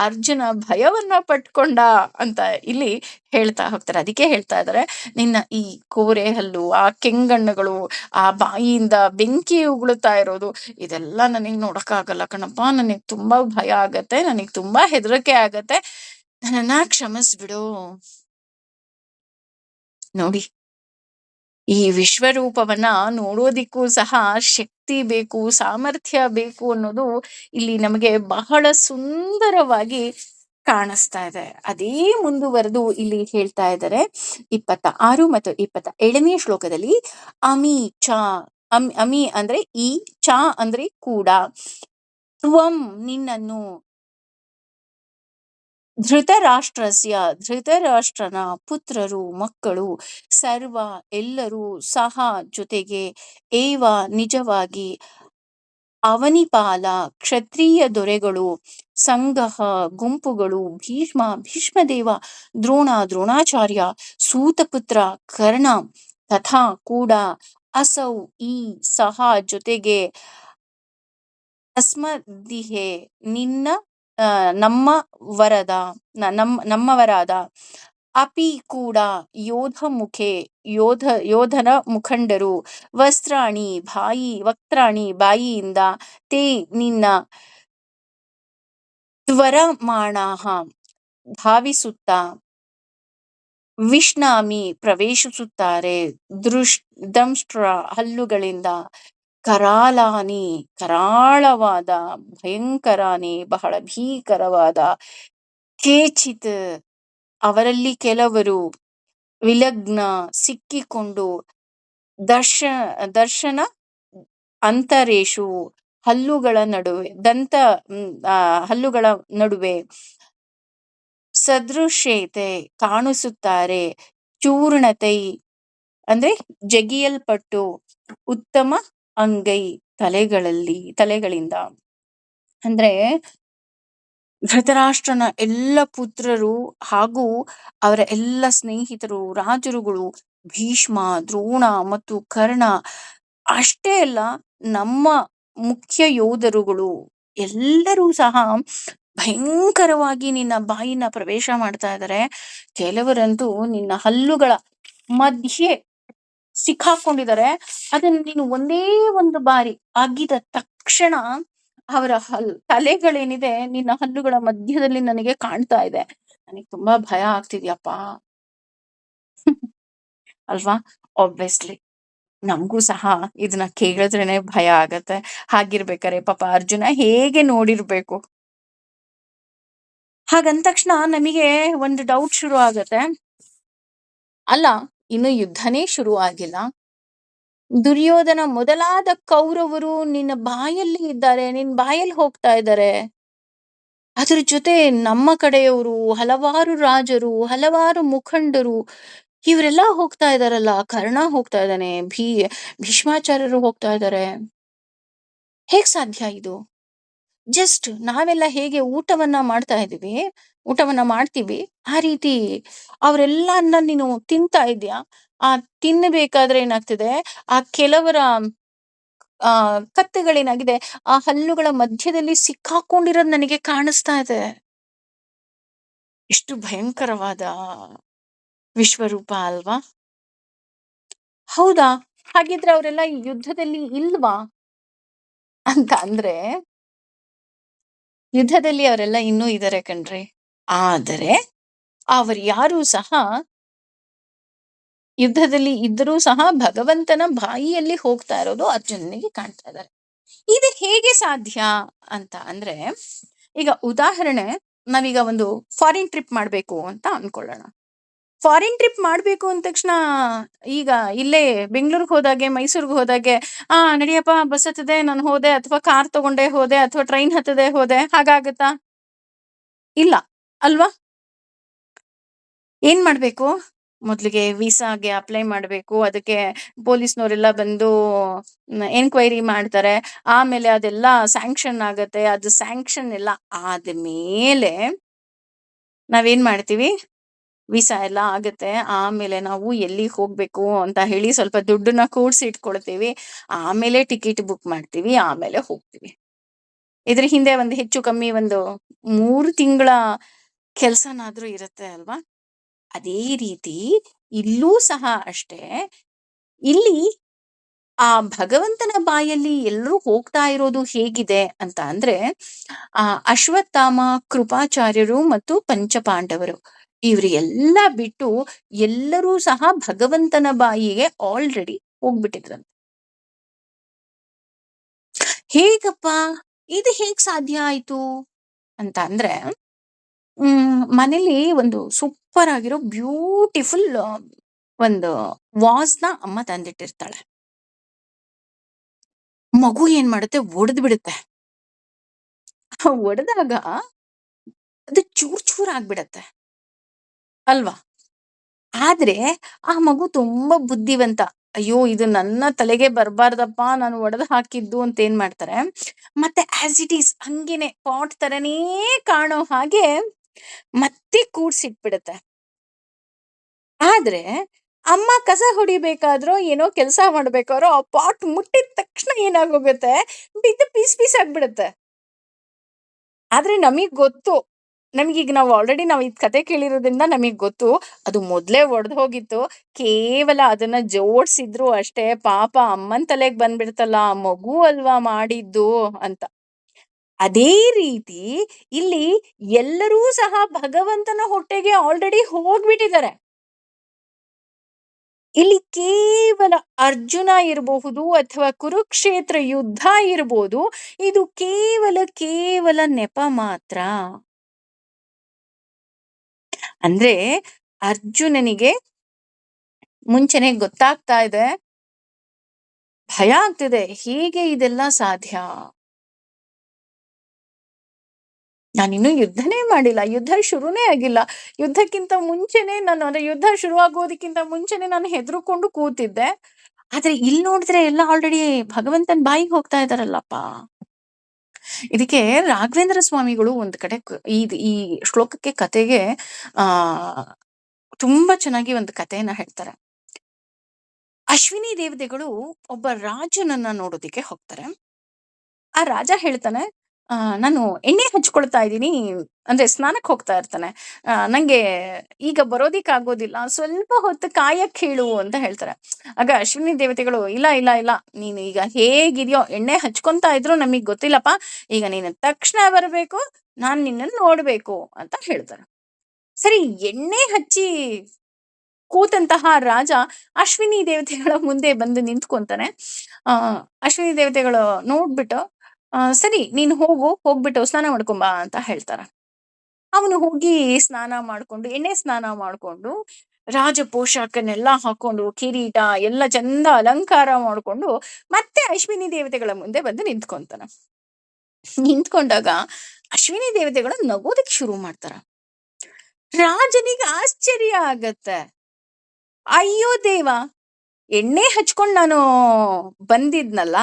ಅರ್ಜುನ ಭಯವನ್ನ ಪಟ್ಕೊಂಡ ಅಂತ ಇಲ್ಲಿ ಹೇಳ್ತಾ ಹೋಗ್ತಾರೆ. ಅದಕ್ಕೆ ಹೇಳ್ತಾ ಇದಾರೆ, ನಿನ್ನ ಈ ಕೋರೆ ಹಲ್ಲು, ಆ ಕೆಂಗಣ್ಣುಗಳು, ಆ ಬಾಯಿಯಿಂದ ಬೆಂಕಿ ಉಗುಳುತ್ತಾ ಇರೋದು, ಇದೆಲ್ಲ ನನಗ್ ನೋಡಕ್ಕಾಗಲ್ಲ ಕಣಪ್ಪ, ನನಗ್ ತುಂಬಾ ಭಯ ಆಗತ್ತೆ, ನನಗ್ ತುಂಬಾ ಹೆದರಿಕೆ ಆಗತ್ತೆ, ನನ್ನನ್ನ ಕ್ಷಮಿಸ್ಬಿಡು. ನೋಡಿ, ಈ ವಿಶ್ವರೂಪವನ್ನ ನೋಡೋದಿಕ್ಕೂ ಸಹ ಶಕ್ತಿ ಬೇಕು, ಸಾಮರ್ಥ್ಯ ಬೇಕು ಅನ್ನೋದು ಇಲ್ಲಿ ನಮಗೆ ಬಹಳ ಸುಂದರವಾಗಿ ಕಾಣಿಸ್ತಾ ಇದೆ. ಅದೇ ಮುಂದುವರೆದು ಇಲ್ಲಿ ಹೇಳ್ತಾ ಇದ್ದಾರೆ 26 ಮತ್ತು 27ನೇ ಶ್ಲೋಕದಲ್ಲಿ, ಅಮಿ ಚ ಅಮಿ ಅಂದ್ರೆ ಈ, ಚ ಅಂದ್ರೆ ಕೂಡ, ತ್ವಂ ನಿನ್ನನ್ನು, ಧೃತರಾಷ್ಟ್ರನ ಪುತ್ರರು ಮಕ್ಕಳು, ಸರ್ವ ಎಲ್ಲರೂ, ಸಹ ಜೊತೆಗೆ, ಏವ ನಿಜವಾಗಿ, ಅವನಿಪಾಲ ಕ್ಷತ್ರಿಯ ದೊರೆಗಳು, ಸಂಘಃ ಗುಂಪುಗಳು, ಭೀಷ್ಮದೇವ, ದ್ರೋಣಾಚಾರ್ಯ, ಸೂತಪುತ್ರ ಕರ್ಣ, ತಥಾ ಕೂಡ, ಅಸೌ ಈ, ಸಹ ಜೊತೆಗೆ, ಅಸ್ಮದಿಹೆ ನಿನ್ನ ನಮ್ಮವರಾದ, ಅಪಿ ಕೂಡ, ಯೋಧನ ಮುಖಂಡರು, ವಕ್ತ್ರಾಣಿ ಬಾಯಿಯಿಂದ, ತೇ ನಿನ್ನ, ತ್ವರಮಾಣಃ ಧಾವಿಸುತ್ತಾ, ವಿಷ್ಣಾಮಿ ಪ್ರವೇಶಿಸುತ್ತಾರೆ, ದಂಷ್ಟ್ರ ಹಲ್ಲುಗಳಿಂದ, ಕರಾಳವಾದ, ಭಯಂಕರಾನಿ ಬಹಳ ಭೀಕರವಾದ, ಕೇಚಿತ್ ಅವರಲ್ಲಿ ಕೆಲವರು, ವಿಲಗ್ನ ಸಿಕ್ಕಿಕೊಂಡು, ದರ್ಶನ ಅಂತರೇಶು ಹಲ್ಲುಗಳ ನಡುವೆ, ಸದೃಶ್ಯತೆ ಕಾಣಿಸುತ್ತಾರೆ, ಚೂರ್ಣತೈ ಅಂದ್ರೆ ಜಗಿಯಲ್ಪಟ್ಟು, ಉತ್ತಮ ಅಂಗೈ ತಲೆಗಳಿಂದ. ಅಂದ್ರೆ ಧೃತರಾಷ್ಟ್ರನ ಎಲ್ಲ ಪುತ್ರರು ಹಾಗೂ ಅವರ ಎಲ್ಲ ಸ್ನೇಹಿತರು, ರಾಜರುಗಳು, ಭೀಷ್ಮ, ದ್ರೋಣ ಮತ್ತು ಕರ್ಣ, ಅಷ್ಟೇ ಅಲ್ಲ ನಮ್ಮ ಮುಖ್ಯ ಯೋಧರುಗಳು ಎಲ್ಲರೂ ಸಹ ಭಯಂಕರವಾಗಿ ನಿನ್ನ ಬಾಯಿನ ಪ್ರವೇಶ ಮಾಡ್ತಾ ಇದ್ದಾರೆ. ಕೆಲವರಂತೂ ನಿನ್ನ ಹಲ್ಲುಗಳ ಮಧ್ಯೆ ಸಿಕ್ಕಾಕೊಂಡಿದ್ದಾರೆ. ಅದನ್ನ ನೀನು ಒಂದೇ ಒಂದು ಬಾರಿ ಅಗಿದ ತಕ್ಷಣ ಅವರ ತಲೆಗಳೇನಿದೆ ನಿನ್ನ ಹಲ್ಲುಗಳ ಮಧ್ಯದಲ್ಲಿ ನನಗೆ ಕಾಣ್ತಾ ಇದೆ. ನನಗೆ ತುಂಬಾ ಭಯ ಆಗ್ತಿದ್ಯಪ್ಪ ಅಲ್ವಾ? ಆಬ್ವಿಯಸ್ಲಿ ನಮಗೂ ಸಹ ಇದನ್ನ ಕೇಳಿದ್ರೇನೆ ಭಯ ಆಗತ್ತೆ. ಹಾಗಿರ್ಬೇಕಾರೆ ಪಾಪ ಅರ್ಜುನ ಹೇಗೆ ನೋಡಿರ್ಬೇಕು? ಹಾಗಂದ ತಕ್ಷಣ ನಮಗೆ ಒಂದು ಡೌಟ್ ಶುರು ಆಗತ್ತೆ, ಅಲ್ಲ ಇನ್ನು ಯುದ್ಧನೇ ಶುರು ಆಗಿಲ್ಲ, ದುರ್ಯೋಧನ ಮೊದಲಾದ ಕೌರವರು ನಿನ್ನ ಬಾಯಲ್ಲಿ ಇದ್ದಾರೆ, ನಿನ್ ಬಾಯಲ್ಲಿ ಹೋಗ್ತಾ ಇದ್ದಾರೆ, ಅದ್ರ ಜೊತೆ ನಮ್ಮ ಕಡೆಯವರು ಹಲವಾರು ರಾಜರು, ಹಲವಾರು ಮುಖಂಡರು, ಇವರೆಲ್ಲ ಹೋಗ್ತಾ ಇದಾರಲ್ಲ, ಕರ್ಣ ಹೋಗ್ತಾ ಇದ್ದಾನೆ, ಭೀಷ್ಮಾಚಾರ್ಯರು ಹೋಗ್ತಾ ಇದ್ದಾರೆ, ಹೇಗ್ ಸಾಧ್ಯ ಇದು? ಜಸ್ಟ್ ನಾವೆಲ್ಲ ಹೇಗೆ ಊಟವನ್ನ ಮಾಡ್ತೀವಿ ಆ ರೀತಿ ಅವರೆಲ್ಲ ನೀನು ತಿಂತಾ ಇದ್ಯಾ. ಆ ತಿನ್ನಬೇಕಾದ್ರೆ ಏನಾಗ್ತಿದೆ, ಆ ಕೆಲವರ ಕತ್ತುಗಳೇನಾಗಿದೆ ಆ ಹಲ್ಲುಗಳ ಮಧ್ಯದಲ್ಲಿ ಸಿಕ್ಕಾಕೊಂಡಿರೋದು ನನಗೆ ಕಾಣಿಸ್ತಾ ಇದೆ. ಎಷ್ಟು ಭಯಂಕರವಾದ ವಿಶ್ವರೂಪ ಅಲ್ವಾ? ಹೌದಾ? ಹಾಗಿದ್ರೆ ಅವರೆಲ್ಲ ಯುದ್ಧದಲ್ಲಿ ಇಲ್ವಾ ಅಂತ ಅಂದ್ರೆ, ಯುದ್ಧದಲ್ಲಿ ಅವರೆಲ್ಲ ಇನ್ನೂ ಇದ್ದಾರೆ ಕಣ್ರಿ. ಆದರೆ ಅವರು ಯಾರೂ ಸಹ ಯುದ್ಧದಲ್ಲಿ ಇದ್ರೂ ಸಹ ಭಗವಂತನ ಬಾಯಿಯಲ್ಲಿ ಹೋಗ್ತಾ ಇರೋದು ಅರ್ಜುನನಿಗೆ ಕಾಣ್ತಾ ಇದ್ದಾರೆ. ಇದು ಹೇಗೆ ಸಾಧ್ಯ ಅಂತ ಅಂದ್ರೆ, ಈಗ ಉದಾಹರಣೆ, ನಾವೀಗ ಒಂದು ಫಾರಿನ್ ಟ್ರಿಪ್ ಮಾಡ್ಬೇಕು ಅಂತ ಅನ್ಕೊಳ್ಳೋಣ. ಫಾರಿನ್ ಟ್ರಿಪ್ ಮಾಡ್ಬೇಕು ಅಂದ ತಕ್ಷಣ, ಈಗ ಇಲ್ಲೇ ಬೆಂಗಳೂರಿಗೆ ಹೋದಾಗೆ, ಮೈಸೂರಿಗೆ ಹೋದಾಗೆ, ನಡಿಯಪ್ಪ ಬಸ್ ಹತ್ತದೆ ನಾನು ಹೋದೆ, ಅಥವಾ ಕಾರ್ ತಗೊಂಡೆ ಹೋದೆ, ಅಥವಾ ಟ್ರೈನ್ ಹತ್ತದೆ ಹೋದೆ, ಹಾಗಾಗತ್ತಾ? ಇಲ್ಲ ಅಲ್ವಾ? ಏನ್ ಮಾಡ್ಬೇಕು? ಮೊದ್ಲಿಗೆ ವೀಸಾಗೆ ಅಪ್ಲೈ ಮಾಡ್ಬೇಕು. ಅದಕ್ಕೆ ಪೊಲೀಸ್ನವರೆಲ್ಲ ಬಂದು ಎನ್ಕ್ವೈರಿ ಮಾಡ್ತಾರೆ. ಆಮೇಲೆ ಅದೆಲ್ಲ ಸ್ಯಾಂಕ್ಷನ್ ಆಗತ್ತೆ. ಅದು ಸ್ಯಾಂಕ್ಷನ್ ಎಲ್ಲ ಆದ್ಮೇಲೆ ನಾವೇನ್ ಮಾಡ್ತೀವಿ? ವೀಸಾ ಎಲ್ಲ ಆಗತ್ತೆ. ಆಮೇಲೆ ನಾವು ಎಲ್ಲಿಗೆ ಹೋಗ್ಬೇಕು ಅಂತ ಹೇಳಿ ಸ್ವಲ್ಪ ದುಡ್ಡನ್ನ ಕೂಡ್ಸಿ ಇಟ್ಕೊಳ್ತೀವಿ. ಆಮೇಲೆ ಟಿಕೆಟ್ ಬುಕ್ ಮಾಡ್ತೀವಿ. ಆಮೇಲೆ ಹೋಗ್ತೀವಿ. ಇದ್ರ ಹಿಂದೆ ಒಂದು ಹೆಚ್ಚು ಕಮ್ಮಿ ಒಂದು 3 ತಿಂಗಳ ಕೆಲ್ಸನಾದ್ರೂ ಇರುತ್ತೆ ಅಲ್ವಾ? ಅದೇ ರೀತಿ ಇಲ್ಲೂ ಸಹ ಅಷ್ಟೇ. ಇಲ್ಲಿ ಆ ಭಗವಂತನ ಬಾಯಲ್ಲಿ ಎಲ್ಲರೂ ಹೋಗ್ತಾ ಇರೋದು ಹೇಗಿದೆ ಅಂತ ಅಂದ್ರೆ, ಅಶ್ವತ್ಥಾಮ, ಕೃಪಾಚಾರ್ಯರು ಮತ್ತು ಪಂಚಪಾಂಡವರು ಇವ್ರು ಎಲ್ಲ ಬಿಟ್ಟು ಎಲ್ಲರೂ ಸಹ ಭಗವಂತನ ಬಾಯಿಗೆ ಆಲ್ರೆಡಿ ಹೋಗ್ಬಿಟ್ಟಿದ್ರಂತೆ. ಹೇಗಪ್ಪ? ಇದು ಹೇಗ್ ಸಾಧ್ಯ ಆಯ್ತು ಅಂತ ಅಂದ್ರೆ, ಮನೇಲಿ ಒಂದು ಸೂಪರ್ ಆಗಿರೋ ಬ್ಯೂಟಿಫುಲ್ ಒಂದು ವಾಸ್‌ನ ಅಮ್ಮ ತಂದಿಟ್ಟಿರ್ತಾಳೆ. ಮಗು ಏನ್ ಮಾಡುತ್ತೆ? ಒಡೆದು ಬಿಡುತ್ತೆ. ಒಡೆದಾಗ ಅದು ಚೂರ್ ಚೂರ್ ಆಗ್ಬಿಡತ್ತೆ ಅಲ್ವಾ? ಆದ್ರೆ ಆ ಮಗು ತುಂಬಾ ಬುದ್ಧಿವಂತ. ಅಯ್ಯೋ, ಇದು ನನ್ನ ತಲೆಗೆ ಬರ್ಬಾರ್ದಪ್ಪ, ನಾನು ಒಡೆದು ಹಾಕಿದ್ದು ಅಂತ ಏನ್ ಮಾಡ್ತಾರೆ, ಮತ್ತೆ ಆಸ್ ಇಟ್ ಈಸ್ ಹಂಗೇನೆ ಪಾಟ್ ತರನೇ ಕಾಣೋ ಹಾಗೆ ಮತ್ತೆ ಕೂಡ್ಸಿಟ್ಬಿಡತ್ತೆ. ಆದ್ರೆ ಅಮ್ಮ ಕಸ ಹೊಡಿಬೇಕಾದ್ರೋ ಏನೋ ಕೆಲಸ ಮಾಡ್ಬೇಕಾದ್ರೋ ಆ ಪಾಟ್ ಮುಟ್ಟಿದ ತಕ್ಷಣ ಏನಾಗೋಗುತ್ತೆ? ಬಿದ್ದು ಪೀಸ್ ಪೀಸ್ ಆಗ್ಬಿಡುತ್ತೆ. ಆದ್ರೆ ನಮಿಗ್ ಗೊತ್ತು. ನಮ್ಗೀಗ ನಾವು ಇದ್ ಕತೆ ಕೇಳಿರೋದ್ರಿಂದ ನಮಿಗ್ ಗೊತ್ತು. ಅದು ಮೊದ್ಲೇ ಒಡ್ದ್ ಹೋಗಿತ್ತು. ಕೇವಲ ಅದನ್ನ ಜೋಡ್ಸಿದ್ರು ಅಷ್ಟೇ. ಪಾಪ ಅಮ್ಮನ್ ತಲೆಗ್ ಬಂದ್ಬಿಡ್ತಲ್ಲ, ಆ ಮಗು ಅಲ್ವಾ ಮಾಡಿದ್ದು ಅಂತ. ಅದೇ ರೀತಿ ಇಲ್ಲಿ ಎಲ್ಲರೂ ಸಹ ಭಗವಂತನ ಹೊಟ್ಟೆಗೆ ಆಲ್ರೆಡಿ ಹೋಗ್ಬಿಟ್ಟಿದ್ದಾರೆ. ಇಲ್ಲಿ ಕೇವಲ ಅರ್ಜುನ ಇರಬಹುದು ಅಥವಾ ಕುರುಕ್ಷೇತ್ರ ಯುದ್ಧ ಇರ್ಬೋದು. ಇದು ಕೇವಲ ನೆಪ ಮಾತ್ರ. ಅಂದ್ರೆ ಅರ್ಜುನನಿಗೆ ಮುಂಚೆನೆ ಗೊತ್ತಾಗ್ತಾ ಇದೆ, ಭಯ ಆಗ್ತಿದೆ. ಹೇಗೆ ಇದೆಲ್ಲ ಸಾಧ್ಯ? ನಾನಿನ್ನೂ ಯುದ್ಧನೇ ಮಾಡಿಲ್ಲ. ಯುದ್ಧ ಶುರುನೇ ಆಗಿಲ್ಲ. ಯುದ್ಧಕ್ಕಿಂತ ಮುಂಚೆನೆ ನಾನು, ಅಂದ್ರೆ ಯುದ್ಧ ಶುರುವಾಗೋದಕ್ಕಿಂತ ಮುಂಚೆನೆ ನಾನು ಹೆದರ್ಕೊಂಡು ಕೂತಿದ್ದೆ. ಆದ್ರೆ ಇಲ್ಲಿ ನೋಡಿದ್ರೆ ಎಲ್ಲ ಆಲ್ರೆಡಿ ಭಗವಂತನ ಬಾಯಿಗೆ ಹೋಗ್ತಾ ಇದಾರಲ್ಲಪ್ಪ. ಇದಕ್ಕೆ ರಾಘವೇಂದ್ರ ಸ್ವಾಮಿಗಳು ಒಂದ್ ಕಡೆ ಈ ಶ್ಲೋಕಕ್ಕೆ ಕತೆಗೆ ಆ ತುಂಬಾ ಚೆನ್ನಾಗಿ ಒಂದು ಕಥೆಯನ್ನ ಹೇಳ್ತಾರೆ. ಅಶ್ವಿನಿ ದೇವತೆಗಳು ಒಬ್ಬ ರಾಜನನ್ನ ನೋಡೋದಿಕ್ಕೆ ಹೋಗ್ತಾರೆ. ಆ ರಾಜ ಹೇಳ್ತಾನೆ, ನಾನು ಎಣ್ಣೆ ಹಚ್ಕೊಳ್ತಾ ಇದ್ದೀನಿ, ಅಂದ್ರೆ ಸ್ನಾನಕ್ಕೆ ಹೋಗ್ತಾ ಇರ್ತಾನೆ. ನಂಗೆ ಈಗ ಬರೋದಿಕ್ ಆಗೋದಿಲ್ಲ, ಸ್ವಲ್ಪ ಹೊತ್ತು ಕಾಯಕ್ ಹೇಳು ಅಂತ ಹೇಳ್ತಾರೆ. ಆಗ ಅಶ್ವಿನಿ ದೇವತೆಗಳು, ಇಲ್ಲ ಇಲ್ಲ ಇಲ್ಲ, ನೀನು ಈಗ ಹೇಗಿದ್ಯೋ ಎಣ್ಣೆ ಹಚ್ಕೊಂತಾ ಇದ್ರು ನಮಗ್ ಗೊತ್ತಿಲ್ಲಪ್ಪ, ಈಗ ನೀನು ತಕ್ಷಣ ಬರ್ಬೇಕು, ನಾನ್ ನಿನ್ನನ್ನು ನೋಡ್ಬೇಕು ಅಂತ ಹೇಳ್ತಾರೆ. ಸರಿ, ಎಣ್ಣೆ ಹಚ್ಚಿ ಕೂತಂತಹ ರಾಜ ಅಶ್ವಿನಿ ದೇವತೆಗಳ ಮುಂದೆ ಬಂದು ನಿಂತ್ಕೊಂತಾನೆ. ಆ ಅಶ್ವಿನಿ ದೇವತೆಗಳು ನೋಡ್ಬಿಟ್ಟು, ಸರಿ ನೀನು ಹೋಗ್ಬಿಟ್ಟು ಸ್ನಾನ ಮಾಡ್ಕೊಂಬಾ ಅಂತ ಹೇಳ್ತಾರ. ಅವನು ಹೋಗಿ ಸ್ನಾನ ಮಾಡ್ಕೊಂಡು, ಎಣ್ಣೆ ಸ್ನಾನ ಮಾಡ್ಕೊಂಡು, ರಾಜ ಪೋಷಾಕನ್ನೆಲ್ಲ ಹಾಕೊಂಡು, ಕಿರೀಟ ಎಲ್ಲ ಚಂದ ಅಲಂಕಾರ ಮಾಡ್ಕೊಂಡು, ಮತ್ತೆ ಅಶ್ವಿನಿ ದೇವತೆಗಳ ಮುಂದೆ ಬಂದು ನಿಂತ್ಕೊಂತಾನ. ನಿಂತ್ಕೊಂಡಾಗ ಅಶ್ವಿನಿ ದೇವತೆಗಳು ನಗೋದಕ್ ಶುರು ಮಾಡ್ತಾರ. ರಾಜನಿಗೆ ಆಶ್ಚರ್ಯ ಆಗತ್ತೆ. ಅಯ್ಯೋ ದೇವ, ಎಣ್ಣೆ ಹಚ್ಕೊಂಡ್ ನಾನು ಬಂದಿದ್ನಲ್ಲ,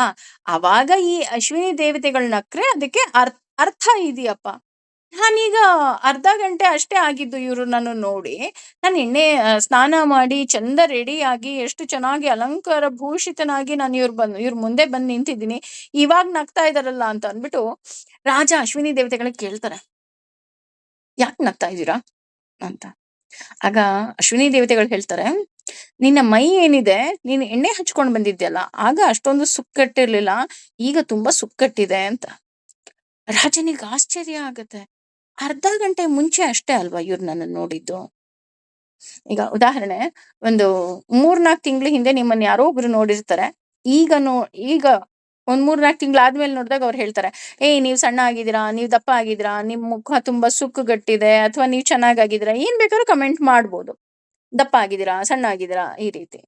ಅವಾಗ ಈ ಅಶ್ವಿನಿ ದೇವತೆಗಳ್ ನಕ್ರೆ ಅದಕ್ಕೆ ಅರ್ಥ ಇದೆಯಪ್ಪ. ನಾನೀಗ ಅರ್ಧ ಗಂಟೆ ಅಷ್ಟೇ ಆಗಿದ್ದು ಇವ್ರು ನನ್ನ ನೋಡಿ. ನಾನು ಎಣ್ಣೆ ಸ್ನಾನ ಮಾಡಿ ಚಂದ ರೆಡಿ ಆಗಿ ಎಷ್ಟು ಚೆನ್ನಾಗಿ ಅಲಂಕಾರ ಭೂಷಿತನಾಗಿ ನಾನು ಇವ್ರ ಮುಂದೆ ಬಂದು ನಿಂತಿದ್ದೀನಿ. ಇವಾಗ ನಗ್ತಾ ಇದಾರಲ್ಲ ಅಂತ ಅಂದ್ಬಿಟ್ಟು ರಾಜ ಅಶ್ವಿನಿ ದೇವತೆಗಳಿಗೆ ಕೇಳ್ತಾರೆ, ಯಾಕೆ ನಗ್ತಾ ಇದ್ದೀರಾ ಅಂತ. ಆಗ ಅಶ್ವಿನಿ ದೇವತೆಗಳು ಹೇಳ್ತಾರೆ, ನಿನ್ನ ಮೈ ಏನಿದೆ, ನೀನು ಎಣ್ಣೆ ಹಚ್ಕೊಂಡ್ ಬಂದಿದ್ಯಲ್ಲ, ಆಗ ಅಷ್ಟೊಂದು ಸುಕ್ಕಟ್ಟಿರ್ಲಿಲ್ಲ, ಈಗ ತುಂಬಾ ಸುಕ್ಕಟ್ಟಿದೆ ಅಂತ. ರಾಜನಿಗೆ ಆಶ್ಚರ್ಯ ಆಗತ್ತೆ. ಅರ್ಧ ಗಂಟೆ ಮುಂಚೆ ಅಷ್ಟೇ ಅಲ್ವಾ ಇವ್ರು ನನ್ನ ನೋಡಿದ್ದು. ಈಗ ಉದಾಹರಣೆ, ಒಂದು 3-4 ತಿಂಗಳ ಹಿಂದೆ ನಿಮ್ಮನ್ನ ಯಾರೋ ಒಬ್ರು ನೋಡಿರ್ತಾರೆ. ಈಗ ಈಗ ಒಂದ್ 3-4 ತಿಂಗಳಾದ್ಮೇಲೆ ನೋಡಿದಾಗ ಅವ್ರು ಹೇಳ್ತಾರೆ, ಏಯ್ ನೀವ್ ಸಣ್ಣ ಆಗಿದ್ದೀರಾ, ನೀವ್ ದಪ್ಪ ಆಗಿದ್ದೀರಾ, ನಿಮ್ ಮುಖ ತುಂಬಾ ಸುಕ್ಕುಗಟ್ಟಿದೆ, ಅಥವಾ ನೀವ್ ಚೆನ್ನಾಗಾಗಿದ್ದೀರಾ, ಏನ್ ಬೇಕಾದ್ರೂ ಕಮೆಂಟ್ ಮಾಡ್ಬೋದು. ದಪ್ಪ ಆಗಿದ್ದೀರಾ, ಸಣ್ಣ ಆಗಿದ್ದೀರಾ, ಈ ರೀತಿ.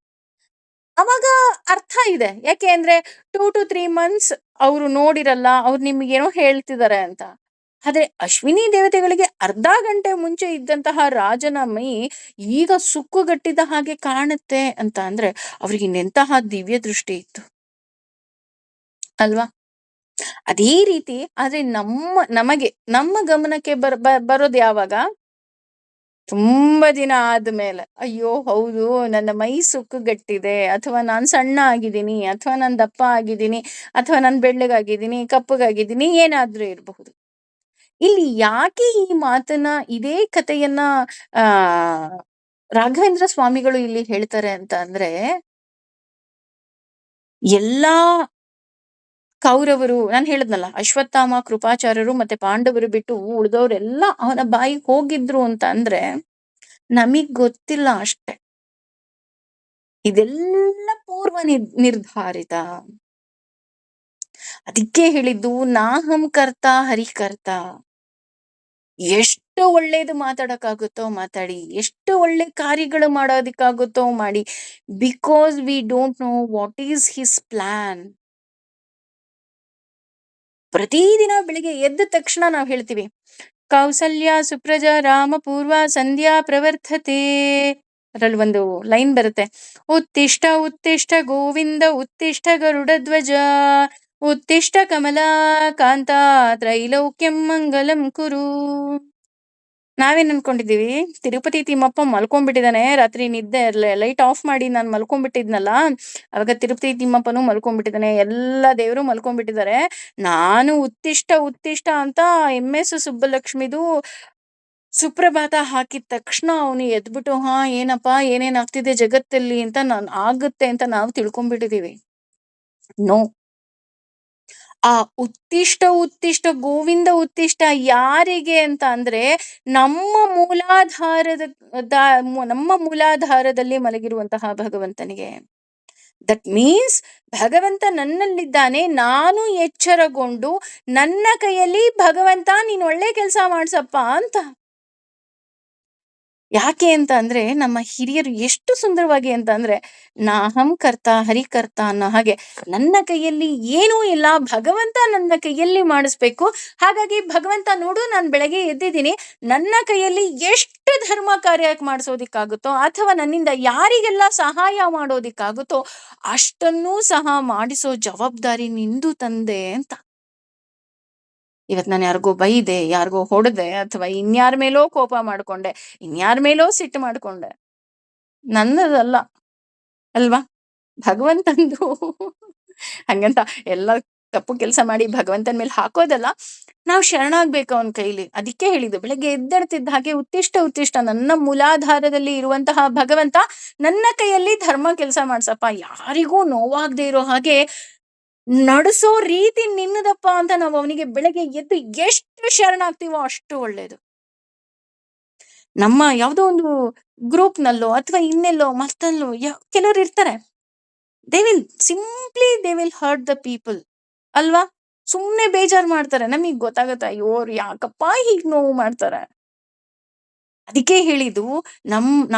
ಅವಾಗ ಅರ್ಥ ಇದೆ. ಯಾಕೆ ಅಂದ್ರೆ 2 to 3 months ಅವ್ರು ನೋಡಿರಲ್ಲ, ಅವ್ರು ನಿಮ್ಗೇನೋ ಹೇಳ್ತಿದ್ದಾರೆ ಅಂತ. ಆದ್ರೆ ಅಶ್ವಿನಿ ದೇವತೆಗಳಿಗೆ ಅರ್ಧ ಗಂಟೆ ಮುಂಚೆ ಇದ್ದಂತಹ ರಾಜನ ಮೈ ಈಗ ಸುಕ್ಕುಗಟ್ಟಿದ ಹಾಗೆ ಕಾಣುತ್ತೆ ಅಂತ ಅಂದ್ರೆ ಅವ್ರಿಗೆ ಇನ್ನೆಂತಹ ದಿವ್ಯ ದೃಷ್ಟಿ ಇತ್ತು ಅಲ್ವಾ? ಅದೇ ರೀತಿ ಆದ್ರೆ ನಮ್ಮ ಗಮನಕ್ಕೆ ಬರೋದು ಯಾವಾಗ? ತುಂಬಾ ದಿನ ಆದ್ಮೇಲೆ. ಅಯ್ಯೋ ಹೌದು, ನನ್ನ ಮೈ ಸುಕ್ಕುಗಟ್ಟಿದೆ, ಅಥವಾ ನಾನ್ ಸಣ್ಣ ಆಗಿದ್ದೀನಿ, ಅಥವಾ ನಾನ್ ದಪ್ಪ ಆಗಿದ್ದೀನಿ, ಅಥವಾ ನಾನ್ ಬೆಳ್ಳಗಾಗಿದ್ದೀನಿ, ಕಪ್ಪಗಾಗಿದ್ದೀನಿ, ಏನಾದ್ರೂ ಇರಬಹುದು. ಇಲ್ಲಿ ಯಾಕೆ ಈ ಮಾತನ್ನ, ಇದೇ ಕಥೆಯನ್ನ ಆ ರಾಘವೇಂದ್ರ ಸ್ವಾಮಿಗಳು ಇಲ್ಲಿ ಹೇಳ್ತಾರೆ ಅಂತ ಅಂದ್ರೆ, ಎಲ್ಲಾ ಕೌರವರು, ನಾನು ಹೇಳದ್ನಲ್ಲ, ಅಶ್ವತ್ಥಾಮ, ಕೃಪಾಚಾರ್ಯರು ಮತ್ತೆ ಪಾಂಡವರು ಬಿಟ್ಟು ಉಳಿದವರೆಲ್ಲ ಅವನ ಬಾಯಿಗೆ ಹೋಗಿದ್ರು ಅಂತ ಅಂದ್ರೆ ನಮಗ್ ಗೊತ್ತಿಲ್ಲ ಅಷ್ಟೆ. ಇದೆಲ್ಲ ಪೂರ್ವ ನಿರ್ಧಾರಿತ. ಅದಕ್ಕೆ ಹೇಳಿದ್ದು ನಾಹಂ ಕರ್ತ ಹರಿಕರ್ತ. ಎಷ್ಟು ಒಳ್ಳೇದು ಮಾತಾಡಕ್ಕಾಗುತ್ತೋ ಮಾತಾಡಿ, ಎಷ್ಟು ಒಳ್ಳೆ ಕಾರ್ಯಗಳು ಮಾಡೋದಕ್ಕಾಗುತ್ತೋ ಮಾಡಿ. Because we don't know what is his plan. ಪ್ರತಿದಿನ ಬೆಳಿಗ್ಗೆ ಎದ್ದ ತಕ್ಷಣ ನಾವು ಹೇಳ್ತೀವಿ, ಕೌಸಲ್ಯ ಸುಪ್ರಜಾ ರಾಮ ಪೂರ್ವ ಸಂಧ್ಯಾ ಪ್ರವರ್ತತೆ. ಅದ್ರಲ್ಲಿ ಒಂದು ಲೈನ್ ಬರುತ್ತೆ, ಉತ್ತಿಷ್ಟ ಉತ್ತಿಷ್ಟ ಗೋವಿಂದ ಉತ್ತಿಷ್ಟ ಗರುಡ ಧ್ವಜ ಉತ್ತಿಷ್ಟ ಕಮಲಾ ಕಾಂತ ತ್ರೈಲೌಕ್ಯಂ ಮಂಗಲಂ ಕುರು. ನಾವೇನ್ ಅನ್ಕೊಂಡಿದೀವಿ, ತಿರುಪತಿ ತಿಮ್ಮಪ್ಪ ಮಲ್ಕೊಂಡ್ಬಿಟ್ಟಿದಾನೆ, ರಾತ್ರಿ ನಿದ್ದೆ ಲೈಟ್ ಆಫ್ ಮಾಡಿ ನಾನು ಮಲ್ಕೊಂಡ್ಬಿಟ್ಟಿದ್ನಲ್ಲ, ಅವಾಗ ತಿರುಪತಿ ತಿಮ್ಮಪ್ಪನು ಮಲ್ಕೊಂಡ್ಬಿಟ್ಟಿದ್ದಾನೆ, ಎಲ್ಲಾ ದೇವರು ಮಲ್ಕೊಂಡ್ಬಿಟ್ಟಿದ್ದಾರೆ, ನಾನು ಉತ್ತಿಷ್ಟ ಉತ್ತಿಷ್ಟ ಅಂತ MS ಸುಬ್ಬಲಕ್ಷ್ಮಿದು ಸುಪ್ರಭಾತ ಹಾಕಿದ ತಕ್ಷಣ ಅವನು ಎದ್ಬಿಟ್ಟು, ಹಾ ಏನಪ್ಪಾ ಏನೇನಾಗ್ತಿದೆ ಜಗತ್ತಲ್ಲಿ ಅಂತ ಆಗುತ್ತೆ ಅಂತ ನಾವು ತಿಳ್ಕೊಂಡ್ಬಿಟ್ಟಿದೀವಿ. ನೋ, ಆ ಉತ್ತಿಷ್ಟ ಉತ್ತಿಷ್ಟ ಗೋವಿಂದ ಉತ್ತಿಷ್ಟ ಯಾರಿಗೆ ಅಂತ ಅಂದ್ರೆ ನಮ್ಮ ಮೂಲಾಧಾರದಲ್ಲಿ ಮಲಗಿರುವಂತಹ ಭಗವಂತನಿಗೆ. ದಟ್ ಮೀನ್ಸ್ ಭಗವಂತ ನನ್ನಲ್ಲಿದ್ದಾನೆ, ನಾನು ಎಚ್ಚರಗೊಂಡು ನನ್ನ ಕೈಯಲ್ಲಿ ಭಗವಂತ ನೀನ್ ಒಳ್ಳೆ ಕೆಲಸ ಮಾಡ್ಸಪ್ಪ ಅಂತ. ಯಾಕೆ ಅಂತ ಅಂದ್ರೆ ನಮ್ಮ ಹಿರಿಯರು ಎಷ್ಟು ಸುಂದರವಾಗಿ ಅಂತ ಅಂದ್ರೆ, ನಾಹಂ ಕರ್ತ ಹರಿಕರ್ತ ಅನ್ನೋ ಹಾಗೆ ನನ್ನ ಕೈಯಲ್ಲಿ ಏನೂ ಇಲ್ಲ, ಭಗವಂತ ನನ್ನ ಕೈಯಲ್ಲಿ ಮಾಡಿಸ್ಬೇಕು. ಹಾಗಾಗಿ ಭಗವಂತ ನೋಡು, ನಾನು ಬೆಳಗ್ಗೆ ಎದ್ದಿದ್ದೀನಿ, ನನ್ನ ಕೈಯಲ್ಲಿ ಎಷ್ಟು ಧರ್ಮ ಕಾರ್ಯ ಮಾಡಿಸೋದಿಕ್ಕಾಗುತ್ತೋ, ಅಥವಾ ನನ್ನಿಂದ ಯಾರಿಗೆಲ್ಲ ಸಹಾಯ ಮಾಡೋದಿಕ್ಕಾಗುತ್ತೋ ಅಷ್ಟನ್ನೂ ಸಹ ಮಾಡಿಸೋ ಜವಾಬ್ದಾರಿ ನಿಂದು ತಂದೆ ಅಂತ. ಇವತ್ ನಾನು ಯಾರಿಗೋ ಬೈದೆ, ಯಾರಿಗೋ ಹೊಡೆದೆ, ಅಥವಾ ಇನ್ಯಾರ ಮೇಲೋ ಕೋಪ ಮಾಡ್ಕೊಂಡೆ, ಇನ್ಯಾರ ಮೇಲೋ ಸಿಟ್ಟು ಮಾಡ್ಕೊಂಡೆ, ನನ್ನದಲ್ಲ ಅಲ್ವಾ, ಭಗವಂತಂದು. ಹಂಗಂತ ಎಲ್ಲ ತಪ್ಪು ಕೆಲಸ ಮಾಡಿ ಭಗವಂತನ ಮೇಲೆ ಹಾಕೋದಲ್ಲ, ನಾವು ಶರಣಾಗ್ಬೇಕು ಅವನ ಕೈಲಿ. ಅದಕ್ಕೆ ಹೇಳಿದ್ದು, ಬೆಳಗ್ಗೆ ಎದ್ದೆಡ್ತಿದ್ದ ಹಾಗೆ ಉತ್ತಿಷ್ಟ ಉತ್ತಿಷ್ಟ, ನನ್ನ ಮೂಲಾಧಾರದಲ್ಲಿ ಇರುವಂತಹ ಭಗವಂತ ನನ್ನ ಕೈಯಲ್ಲಿ ಧರ್ಮ ಕೆಲಸ ಮಾಡ್ಸಪ್ಪ, ಯಾರಿಗೂ ನೋವಾಗದೆ ಇರೋ ಹಾಗೆ ನಡೆಸೋ ರೀತಿ ನಿನ್ನದಪ್ಪ ಅಂತ ನಾವು ಅವನಿಗೆ ಬೆಳಗ್ಗೆ ಎದ್ದು ಎಷ್ಟು ಶರಣಾಗ್ತೀವೋ ಅಷ್ಟು ಒಳ್ಳೇದು. ನಮ್ಮ ಯಾವುದೋ ಒಂದು ಗ್ರೂಪ್ ನಲ್ಲೋ ಅಥವಾ ಇನ್ನೆಲ್ಲೋ ಮತ್ತಲ್ಲೋ ಕೆಲವರು ಇರ್ತಾರೆ, they will hurt the people ಅಲ್ವಾ, ಸುಮ್ನೆ ಬೇಜಾರ್ ಮಾಡ್ತಾರೆ. ನಮಗ್ ಗೊತ್ತಾಗತ್ತ, ಅಯ್ಯೋರು ಯಾಕಪ್ಪ ಹೀಗ್ ನೋವು ಮಾಡ್ತಾರೆ. ಅದಕ್ಕೆ ಹೇಳಿದ್ದು,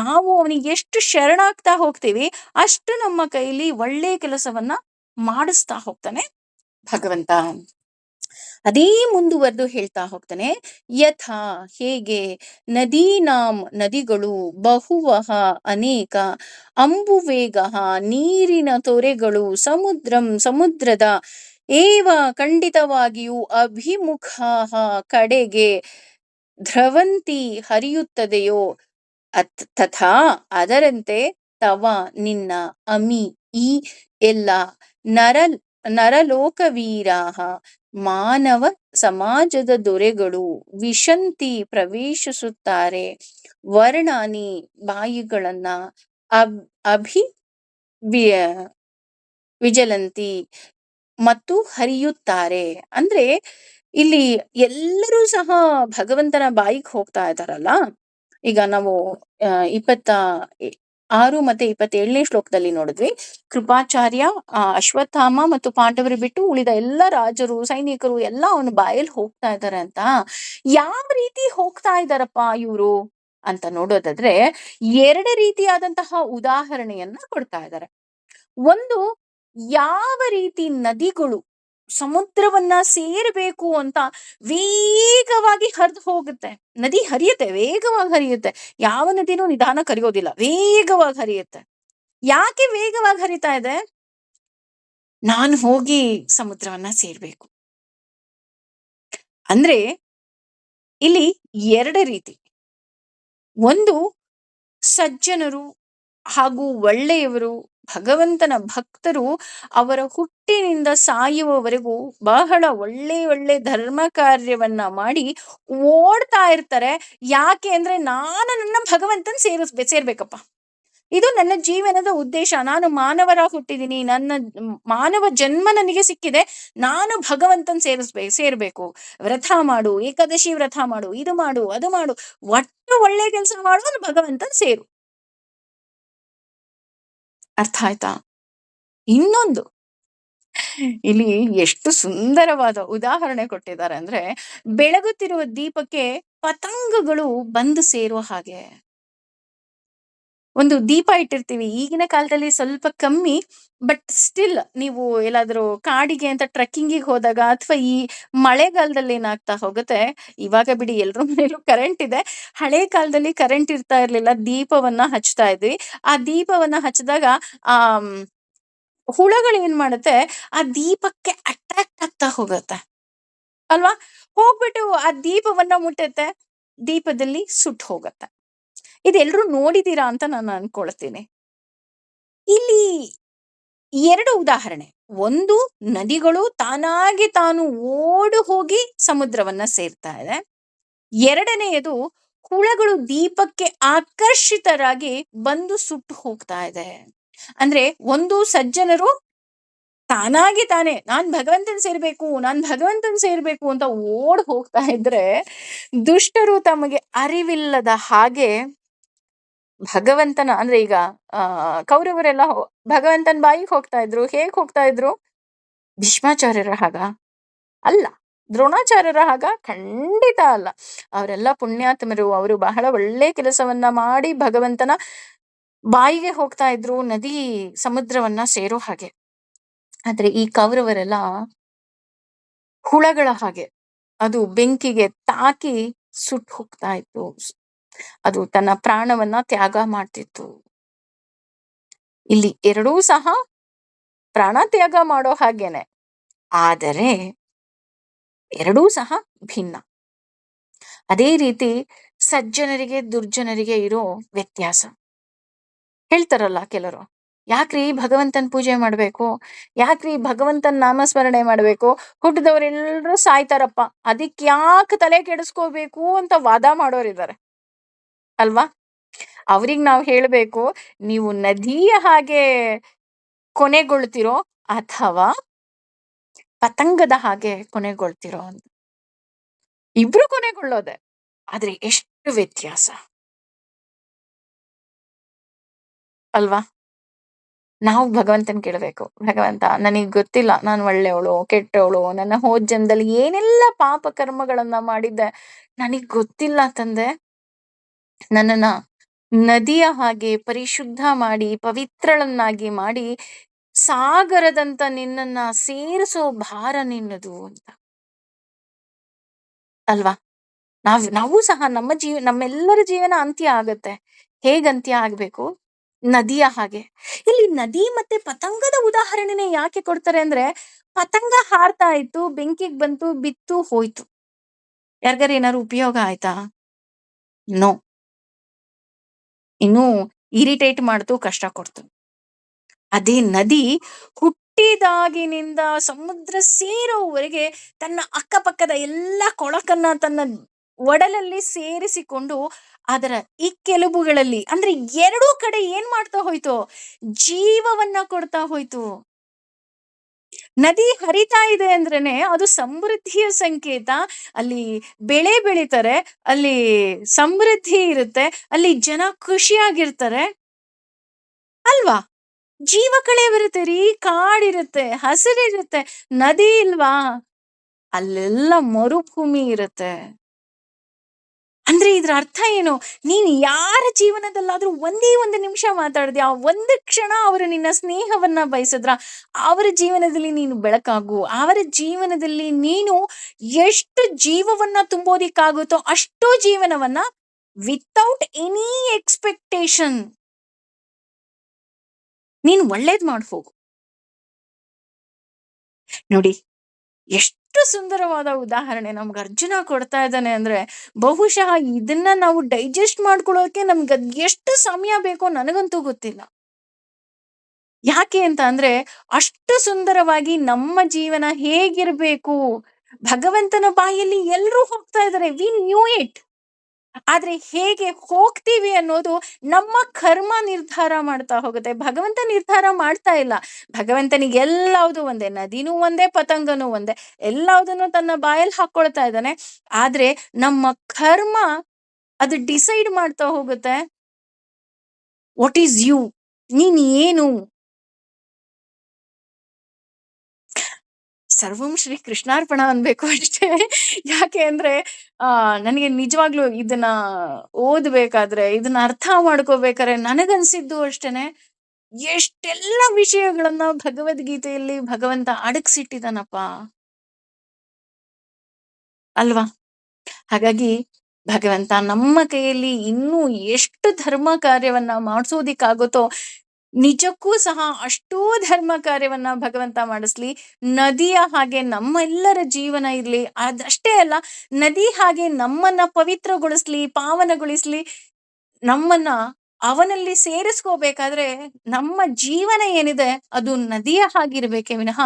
ನಾವು ಅವನಿಗೆ ಎಷ್ಟು ಶರಣಾಗ್ತಾ ಹೋಗ್ತೀವಿ ಅಷ್ಟು ನಮ್ಮ ಕೈಲಿ ಒಳ್ಳೆ ಕೆಲಸವನ್ನ ಮಾಡಿಸ್ತಾ ಹೋಗ್ತಾನೆ ಭಗವಂತ. ಅದೇ ಮುಂದುವರೆದು ಹೇಳ್ತಾ ಹೋಗ್ತಾನೆ, ಯಥಾ ಹೇಗೆ, ನದೀನಾಂ ನದಿಗಳು, ಬಹುವಹ ಅನೇಕ, ಅಂಬುವೇಗ ನೀರಿನ ತೊರೆಗಳು, ಸಮುದ್ರದ ಏವ ಖಂಡಿತವಾಗಿಯೂ, ಅಭಿಮುಖ ಕಡೆಗೆ, ಧ್ರವಂತಿ ಹರಿಯುತ್ತದೆಯೋ, ತಥಾ ಅದರಂತೆ, ತವ ನಿನ್ನ, ಅಮಿ ಈ ಎಲ್ಲ, ನರಲೋಕವೀರಾಹ ಮಾನವ ಸಮಾಜದ ದೊರೆಗಳು, ವಿಶಂತಿ ಪ್ರವೇಶಿಸುತ್ತಾರೆ, ವರ್ಣಾನಿ ಬಾಯಿಗಳನ್ನ, ಅಭಿ ವಿಜಲಂತಿ ಮತ್ತು ಹರಿಯುತ್ತಾರೆ. ಅಂದ್ರೆ ಇಲ್ಲಿ ಎಲ್ಲರೂ ಸಹ ಭಗವಂತನ ಬಾಯಿಗೆ ಹೋಗ್ತಾ ಇದ್ದಾರಲ್ಲ, ಈಗ ನಾವು 26 ಮತ್ತೆ 27ನೇ ಶ್ಲೋಕದಲ್ಲಿ ನೋಡಿದ್ವಿ. ಕೃಪಾಚಾರ್ಯ, ಅಶ್ವತ್ಥಾಮ ಮತ್ತು ಪಾಂಡವರು ಬಿಟ್ಟು ಉಳಿದ ಎಲ್ಲ ರಾಜರು, ಸೈನಿಕರು ಎಲ್ಲ ಅವನ ಬಾಯಲ್ಲಿ ಹೋಗ್ತಾ ಇದ್ದಾರೆ ಅಂತ. ಯಾವ ರೀತಿ ಹೋಗ್ತಾ ಇದ್ದಾರಪ್ಪ ಇವರು ಅಂತ ನೋಡೋದಾದ್ರೆ, ಎರಡು ರೀತಿಯಾದಂತಹ ಉದಾಹರಣೆಯನ್ನ ಕೊಡ್ತಾ ಇದ್ದಾರೆ. ಒಂದು, ಯಾವ ರೀತಿ ನದಿಗಳು ಸಮುದ್ರವನ್ನ ಸೇರಬೇಕು ಅಂತ ವೇಗವಾಗಿ ಹರಿದು ಹೋಗುತ್ತೆ. ನದಿ ಹರಿಯುತ್ತೆ, ವೇಗವಾಗಿ ಹರಿಯುತ್ತೆ. ಯಾವ ನದಿನೂ ನಿಧಾನ ಕರಿಯೋದಿಲ್ಲ, ವೇಗವಾಗಿ ಹರಿಯುತ್ತೆ. ಯಾಕೆ ವೇಗವಾಗಿ ಹರಿತಾ ಇದೆ? ನಾನು ಹೋಗಿ ಸಮುದ್ರವನ್ನ ಸೇರ್ಬೇಕು. ಅಂದ್ರೆ ಇಲ್ಲಿ ಎರಡು ರೀತಿ. ಒಂದು, ಸಜ್ಜನರು ಹಾಗೂ ಒಳ್ಳೆಯವರು, ಭಗವಂತನ ಭಕ್ತರು ಅವರ ಹುಟ್ಟಿನಿಂದ ಸಾಯುವವರೆಗೂ ಬಹಳ ಒಳ್ಳೆ ಒಳ್ಳೆ ಧರ್ಮ ಕಾರ್ಯವನ್ನ ಮಾಡಿ ಓಡ್ತಾ ಇರ್ತಾರೆ. ಯಾಕೆ ಅಂದ್ರೆ, ನಾನು ನನ್ನ ಭಗವಂತನ ಸೇರ್ಬೇಕಪ್ಪ, ಇದು ನನ್ನ ಜೀವನದ ಉದ್ದೇಶ, ನಾನು ಮಾನವರ ಹುಟ್ಟಿದೀನಿ, ನನ್ನ ಮಾನವ ಜನ್ಮ ನನಗೆ ಸಿಕ್ಕಿದೆ, ನಾನು ಭಗವಂತನ್ ಸೇರ್ಬೇಕು, ವ್ರತ ಮಾಡು, ಏಕಾದಶಿ ವ್ರತ ಮಾಡು, ಇದು ಮಾಡು, ಅದು ಮಾಡು, ಒಟ್ಟು ಒಳ್ಳೆ ಕೆಲಸ ಮಾಡು, ಭಗವಂತನ್ ಸೇರು. ಅರ್ಥ ಆಯ್ತಾ? ಇನ್ನೊಂದು, ಇಲ್ಲಿ ಎಷ್ಟು ಸುಂದರವಾದ ಉದಾಹರಣೆ ಕೊಟ್ಟಿದ್ದಾರೆ ಅಂದ್ರೆ, ಬೆಳಗುತ್ತಿರುವ ದೀಪಕ್ಕೆ ಪತಂಗಗಳು ಬಂದು ಸೇರುವ ಹಾಗೆ. ಒಂದು ದೀಪ ಇಟ್ಟಿರ್ತೀವಿ, ಈಗಿನ ಕಾಲದಲ್ಲಿ ಸ್ವಲ್ಪ ಕಮ್ಮಿ, ಬಟ್ ಸ್ಟಿಲ್ ನೀವು ಎಲ್ಲಾದ್ರೂ ಕಾಡಿಗೆ ಅಂತ ಟ್ರೆಕ್ಕಿಂಗಿಗೆ ಹೋದಾಗ ಅಥವಾ ಈ ಮಳೆಗಾಲದಲ್ಲಿ ಏನಾಗ್ತಾ ಹೋಗುತ್ತೆ, ಇವಾಗ ಬಿಡಿ ಎಲ್ರ ಮನೇಲೂ ಕರೆಂಟ್ ಇದೆ, ಹಳೆ ಕಾಲದಲ್ಲಿ ಕರೆಂಟ್ ಇರ್ತಾ ಇರ್ಲಿಲ್ಲ, ದೀಪವನ್ನ ಹಚ್ತಾ ಇದ್ವಿ. ಆ ದೀಪವನ್ನ ಹಚ್ಚಿದಾಗ ಆ ಹುಳಗಳು ಏನ್ ಮಾಡುತ್ತೆ, ಆ ದೀಪಕ್ಕೆ ಅಟ್ರಾಕ್ಟ್ ಆಗ್ತಾ ಹೋಗುತ್ತೆ ಅಲ್ವಾ, ಹೋಗ್ಬಿಟ್ಟು ಆ ದೀಪವನ್ನ ಮುಟ್ಟುತ್ತೆ, ದೀಪದಲ್ಲಿ ಸುಟ್ಟು ಹೋಗತ್ತೆ. ಇದೆಲ್ಲರೂ ನೋಡಿದೀರಾ ಅಂತ ನಾನು ಅನ್ಕೊಳ್ತೀನಿ. ಇಲ್ಲಿ ಎರಡು ಉದಾಹರಣೆ. ಒಂದು, ನದಿಗಳು ತಾನಾಗಿ ತಾನು ಓಡು ಹೋಗಿ ಸಮುದ್ರವನ್ನ ಸೇರ್ತಾ ಇದೆ. ಎರಡನೆಯದು, ಹುಳಗಳು ದೀಪಕ್ಕೆ ಆಕರ್ಷಿತರಾಗಿ ಬಂದು ಸುಟ್ಟು ಹೋಗ್ತಾ ಇದೆ. ಅಂದ್ರೆ ಒಂದು, ಸಜ್ಜನರು ತಾನಾಗಿ ತಾನೇ ನಾನ್ ಭಗವಂತನ್ ಸೇರ್ಬೇಕು ಅಂತ ಓಡ್ ಹೋಗ್ತಾ ಇದ್ರೆ, ದುಷ್ಟರು ತಮಗೆ ಅರಿವಿಲ್ಲದ ಹಾಗೆ ಭಗವಂತನ, ಅಂದ್ರೆ ಈಗ ಕೌರವರೆಲ್ಲ ಭಗವಂತನ ಬಾಯಿಗೆ ಹೋಗ್ತಾ ಇದ್ರು. ಹೇಗ್ ಹೋಗ್ತಾ ಇದ್ರು? ಭೀಷ್ಮಾಚಾರ್ಯರ ಹಾಗ ಅಲ್ಲ, ದ್ರೋಣಾಚಾರ್ಯರ ಹಾಗ ಖಂಡಿತ ಅಲ್ಲ. ಅವರೆಲ್ಲ ಪುಣ್ಯಾತ್ಮರು, ಅವರು ಬಹಳ ಒಳ್ಳೆ ಕೆಲಸವನ್ನ ಮಾಡಿ ಭಗವಂತನ ಬಾಯಿಗೆ ಹೋಗ್ತಾ ಇದ್ರು, ನದಿ ಸಮುದ್ರವನ್ನ ಸೇರೋ ಹಾಗೆ. ಆದ್ರೆ ಈ ಕೌರವರೆಲ್ಲ ಹುಳಗಳ ಹಾಗೆ, ಅದು ಬೆಂಕಿಗೆ ತಾಕಿ ಸುಟ್ಟು ಹೋಗ್ತಾ ಇತ್ತು, ಅದು ತನ್ನ ಪ್ರಾಣವನ್ನ ತ್ಯಾಗ ಮಾಡ್ತಿತ್ತು. ಇಲ್ಲಿ ಎರಡೂ ಸಹ ಪ್ರಾಣ ತ್ಯಾಗ ಮಾಡೋ ಹಾಗೇನೆ, ಆದರೆ ಎರಡೂ ಸಹ ಭಿನ್ನ. ಅದೇ ರೀತಿ ಸಜ್ಜನರಿಗೆ ದುರ್ಜನರಿಗೆ ಇರೋ ವ್ಯತ್ಯಾಸ ಹೇಳ್ತಾರಲ್ಲ ಕೆಲವರು, ಯಾಕ್ರಿ ಭಗವಂತನ ಪೂಜೆ ಮಾಡ್ಬೇಕು, ಯಾಕ್ರಿ ಭಗವಂತನ ನಾಮಸ್ಮರಣೆ ಮಾಡ್ಬೇಕು, ಹುಟ್ಟಿದವರೆಲ್ಲರೂ ಸಾಯ್ತಾರಪ್ಪ, ಅದಕ್ಕೆ ಯಾಕೆ ತಲೆ ಕೆಡಿಸ್ಕೋಬೇಕು ಅಂತ ವಾದ ಮಾಡೋರಿದ್ದಾರೆ ಅಲ್ವಾ. ಅವ್ರಿಗೆ ನಾವು ಹೇಳ್ಬೇಕು, ನೀವು ನದಿಯ ಹಾಗೆ ಕೊನೆಗೊಳ್ತಿರೋ ಅಥವಾ ಪತಂಗದ ಹಾಗೆ ಕೊನೆಗೊಳ್ತಿರೋ ಅಂತ. ಇಬ್ರು ಕೊನೆಗೊಳ್ಳೋದೆ, ಆದ್ರೆ ಎಷ್ಟು ವ್ಯತ್ಯಾಸ ಅಲ್ವಾ. ನಾವು ಭಗವಂತನ್ ಕೇಳ್ಬೇಕು, ಭಗವಂತ ನನಗ್ ಗೊತ್ತಿಲ್ಲ, ನಾನು ಒಳ್ಳೆಯವಳು ಕೆಟ್ಟವಳು, ನನ್ನ ಹೋದ ಜನ್ಮದಲ್ಲಿ ಏನೆಲ್ಲ ಪಾಪ ಕರ್ಮಗಳನ್ನ ಮಾಡಿದ್ದೆ ನನಗ್ ಗೊತ್ತಿಲ್ಲ ತಂದೆ, ನನ್ನನ್ನ ನದಿಯ ಹಾಗೆ ಪರಿಶುದ್ಧ ಮಾಡಿ ಪವಿತ್ರಳನ್ನಾಗಿ ಮಾಡಿ ಸಾಗರದಂತ ನಿನ್ನನ್ನ ಸೇರಿಸೋ ಭಾರ ನಿನ್ನದು ಅಂತ ಅಲ್ವಾ. ನಾವು ಸಹ ನಮ್ಮೆಲ್ಲರ ಜೀವನ ಅಂತ್ಯ ಆಗತ್ತೆ. ಹೇಗ್ ಅಂತ್ಯ ಆಗ್ಬೇಕು? ನದಿಯ ಹಾಗೆ. ಇಲ್ಲಿ ನದಿ ಮತ್ತೆ ಪತಂಗದ ಉದಾಹರಣೆನೆ ಯಾಕೆ ಕೊಡ್ತಾರೆ ಅಂದ್ರೆ, ಪತಂಗ ಹಾರ್ತಾ ಇತ್ತು, ಬೆಂಕಿಗೆ ಬಂತು, ಬಿತ್ತು, ಹೋಯ್ತು. ಯಾರಿಗಾರ ಏನಾದ್ರು ಉಪಯೋಗ ಆಯ್ತಾ? ನೋ. ಇನ್ನೂ ಇರಿಟೇಟ್ ಮಾಡ್ತು, ಕಷ್ಟ ಕೊಡ್ತು. ಅದೇ ನದಿ ಹುಟ್ಟಿದಾಗಿನಿಂದ ಸಮುದ್ರ ಸೇರೋವರೆಗೆ ತನ್ನ ಅಕ್ಕಪಕ್ಕದ ಎಲ್ಲ ಕೊಳಕನ್ನ ತನ್ನ ಒಡಲಲ್ಲಿ ಸೇರಿಸಿಕೊಂಡು ಅದರ ಇಕ್ಕೆಲುಬುಗಳಲ್ಲಿ, ಅಂದ್ರೆ ಎರಡೂ ಕಡೆ ಏನ್ ಮಾಡ್ತಾ ಹೋಯ್ತು? ಜೀವವನ್ನ ಕೊಡ್ತಾ ಹೋಯ್ತು. ನದಿ ಹರಿತಾ ಇದೆ ಅಂದ್ರೇನೆ ಅದು ಸಮೃದ್ಧಿಯ ಸಂಕೇತ. ಅಲ್ಲಿ ಬೆಳೆ ಬೆಳಿತಾರೆ, ಅಲ್ಲಿ ಸಮೃದ್ಧಿ ಇರುತ್ತೆ, ಅಲ್ಲಿ ಜನ ಖುಷಿಯಾಗಿರ್ತಾರೆ ಅಲ್ವಾ? ಜೀವ ಕಳೆ ಬರುತ್ತೆ ರೀ, ಕಾಡಿರುತ್ತೆ, ಹಸಿರಿರುತ್ತೆ. ನದಿ ಇಲ್ವಾ? ಅಲ್ಲೆಲ್ಲ ಮರುಭೂಮಿ ಇರುತ್ತೆ. ಅಂದ್ರೆ ಇದ್ರ ಅರ್ಥ ಏನು? ನೀನ್ ಯಾರ ಜೀವನದಲ್ಲಾದ್ರೂ ಒಂದೇ ಒಂದು ನಿಮಿಷ ಮಾತಾಡ್ದ್ಯಾ? ಒಂದು ಕ್ಷಣ ಅವರು ನಿನ್ನ ಸ್ನೇಹವನ್ನ ಬಯಸಿದ್ರ? ಅವರ ಜೀವನದಲ್ಲಿ ನೀನು ಬೆಳಕಾಗು. ಅವರ ಜೀವನದಲ್ಲಿ ನೀನು ಎಷ್ಟು ಜೀವವನ್ನ ತುಂಬೋದಿಕ್ಕಾಗುತ್ತೋ ಅಷ್ಟು ಜೀವನವನ್ನ ವಿಥೌಟ್ ಎನಿ ಎಕ್ಸ್‌ಪೆಕ್ಟೇಷನ್ ನೀನು ಒಳ್ಳೇದ್ ಮಾಡ್ ಹೋಗು. ನೋಡಿ, ಎಷ್ಟು ಸುಂದರವಾದ ಉದಾಹರಣೆ ನಮ್ಗೆ ಅರ್ಜುನ ಕೊಡ್ತಾ ಇದ್ದಾನೆ ಅಂದ್ರೆ, ಬಹುಶಃ ಇದನ್ನ ನಾವು ಡೈಜೆಸ್ಟ್ ಮಾಡ್ಕೊಳ್ಳೋಕೆ ನಮ್ಗೆ ಅದ್ ಎಷ್ಟು ಸಮಯ ಬೇಕೋ ನನಗಂತೂ ಗೊತ್ತಿಲ್ಲ. ಯಾಕೆ ಅಂತ ಅಂದ್ರೆ, ಅಷ್ಟು ಸುಂದರವಾಗಿ ನಮ್ಮ ಜೀವನ ಹೇಗಿರ್ಬೇಕು ಭಗವಂತನ ಬಾಯಲ್ಲಿ ಎಲ್ರೂ ಹೋಗ್ತಾ ಇದ್ದಾರೆ. We knew it. ಆದ್ರೆ ಹೇಗೆ ಹೋಗ್ತೀವಿ ಅನ್ನೋದು ನಮ್ಮ ಕರ್ಮ ನಿರ್ಧಾರ ಮಾಡ್ತಾ ಹೋಗುತ್ತೆ. ಭಗವಂತ ನಿರ್ಧಾರ ಮಾಡ್ತಾ ಇಲ್ಲ. ಭಗವಂತನಿಗೆ ಎಲ್ಲವುದು ಒಂದೇ, ನದಿನೂ ಒಂದೇ, ಪತಂಗನೂ ಒಂದೇ, ಎಲ್ಲವುದನ್ನು ತನ್ನ ಬಾಯಲ್ಲಿ ಹಾಕೊಳ್ತಾ ಇದ್ದಾನೆ. ಆದ್ರೆ ನಮ್ಮ ಕರ್ಮ ಅದು ಡಿಸೈಡ್ ಮಾಡ್ತಾ ಹೋಗುತ್ತೆ. What is you? ನೀನ್ ಏನು? ಸರ್ವಂ ಶ್ರೀ ಕೃಷ್ಣಾರ್ಪಣ ಅನ್ಬೇಕು ಅಷ್ಟೇ. ಯಾಕೆ ಅಂದ್ರೆ ನನಗೆ ನಿಜವಾಗ್ಲೂ ಇದನ್ನ ಓದ್ಬೇಕಾದ್ರೆ, ಇದನ್ನ ಅರ್ಥ ಮಾಡ್ಕೋಬೇಕಾದ್ರೆ ನನಗನ್ಸಿದ್ದು ಅಷ್ಟೇನೆ, ಎಷ್ಟೆಲ್ಲ ವಿಷಯಗಳನ್ನ ಭಗವದ್ಗೀತೆಯಲ್ಲಿ ಭಗವಂತ ಅಡಗಿಸಿಟ್ಟಿದಾನಪ್ಪ ಅಲ್ವಾ? ಹಾಗಾಗಿ ಭಗವಂತ ನಮ್ಮ ಕೈಯಲ್ಲಿ ಇನ್ನೂ ಎಷ್ಟು ಧರ್ಮ ಕಾರ್ಯವನ್ನ ಮಾಡಿಸೋದಿಕ್ಕಾಗುತ್ತೋ ನಿಜಕ್ಕೂ ಸಹ ಅಷ್ಟೂ ಧರ್ಮ ಕಾರ್ಯವನ್ನ ಭಗವಂತ ಮಾಡಿಸ್ಲಿ. ನದಿಯ ಹಾಗೆ ನಮ್ಮೆಲ್ಲರ ಜೀವನ ಇರ್ಲಿ. ಅದಷ್ಟೇ ಅಲ್ಲ, ನದಿ ಹಾಗೆ ನಮ್ಮನ್ನ ಪವಿತ್ರಗೊಳಿಸ್ಲಿ, ಪಾವನಗೊಳಿಸ್ಲಿ. ನಮ್ಮನ್ನ ಅವನಲ್ಲಿ ಸೇರಿಸ್ಕೋಬೇಕಾದ್ರೆ ನಮ್ಮ ಜೀವನ ಏನಿದೆ ಅದು ನದಿಯ ಹಾಗಿರ್ಬೇಕೇ ವಿನಃ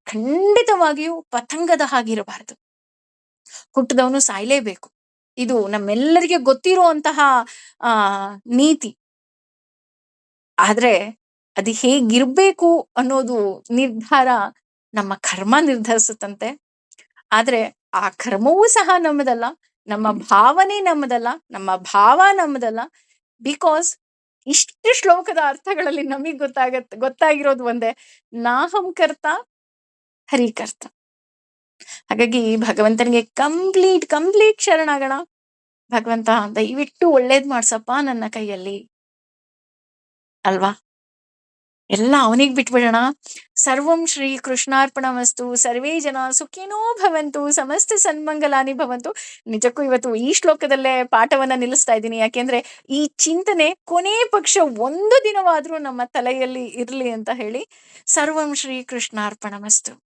ಖಂಡಿತವಾಗಿಯೂ ಪತಂಗದ ಹಾಗಿರಬಾರದು. ಹುಟ್ಟಿದವನು ಸಾಯ್ಲೇಬೇಕು. ಇದು ನಮ್ಮೆಲ್ಲರಿಗೆ ಗೊತ್ತಿರುವಂತಹ ಆ ನೀತಿ. ಆದ್ರೆ ಅದು ಹೇಗಿರ್ಬೇಕು ಅನ್ನೋದು ನಿರ್ಧಾರ ನಮ್ಮ ಕರ್ಮ ನಿರ್ಧರಿಸುತ್ತಂತೆ. ಆದ್ರೆ ಆ ಕರ್ಮವೂ ಸಹ ನಮ್ಮದಲ್ಲ, ನಮ್ಮ ಭಾವನೆ ನಮ್ಮದಲ್ಲ, ನಮ್ಮ ಭಾವ ನಮ್ಮದಲ್ಲ. ಬಿಕಾಸ್ ಇಷ್ಟು ಶ್ಲೋಕದ ಅರ್ಥಗಳಲ್ಲಿ ನಮಗ್ ಗೊತ್ತಾಗಿರೋದು ಒಂದೇ, ನಾಹಂ ಕರ್ತ ಹರಿಕರ್ತ. ಹಾಗಾಗಿ ಭಗವಂತನಿಗೆ ಕಂಪ್ಲೀಟ್ ಶರಣಾಗೋಣ. ಭಗವಂತ ದಯವಿಟ್ಟು ಒಳ್ಳೇದ್ ಮಾಡ್ಸಪ್ಪ ನನ್ನ ಕೈಯಲ್ಲಿ ಅಲ್ವಾ? ಎಲ್ಲ ಅವನಿಗೆ ಬಿಟ್ಬಿಡೋಣ. ಸರ್ವಂ ಶ್ರೀ ಕೃಷ್ಣಾರ್ಪಣಮಸ್ತು. ಸರ್ವೇ ಜನ ಸುಖಿನೋ ಭವಂತು, ಸಮಸ್ತ ಸನ್ಮಂಗಲಾನಿ ಭವಂತು. ನಿಜಕ್ಕೂ ಇವತ್ತು ಈ ಶ್ಲೋಕದಲ್ಲೇ ಪಾಠವನ್ನ ನಿಲ್ಲಿಸ್ತಾ ಇದ್ದೀನಿ. ಯಾಕೆಂದ್ರೆ ಈ ಚಿಂತನೆ ಕೊನೆ ಪಕ್ಷ ಒಂದು ದಿನವಾದ್ರೂ ನಮ್ಮ ತಲೆಯಲ್ಲಿ ಇರ್ಲಿ ಅಂತ ಹೇಳಿ. ಸರ್ವಂ ಶ್ರೀ ಕೃಷ್ಣಾರ್ಪಣಮಸ್ತು.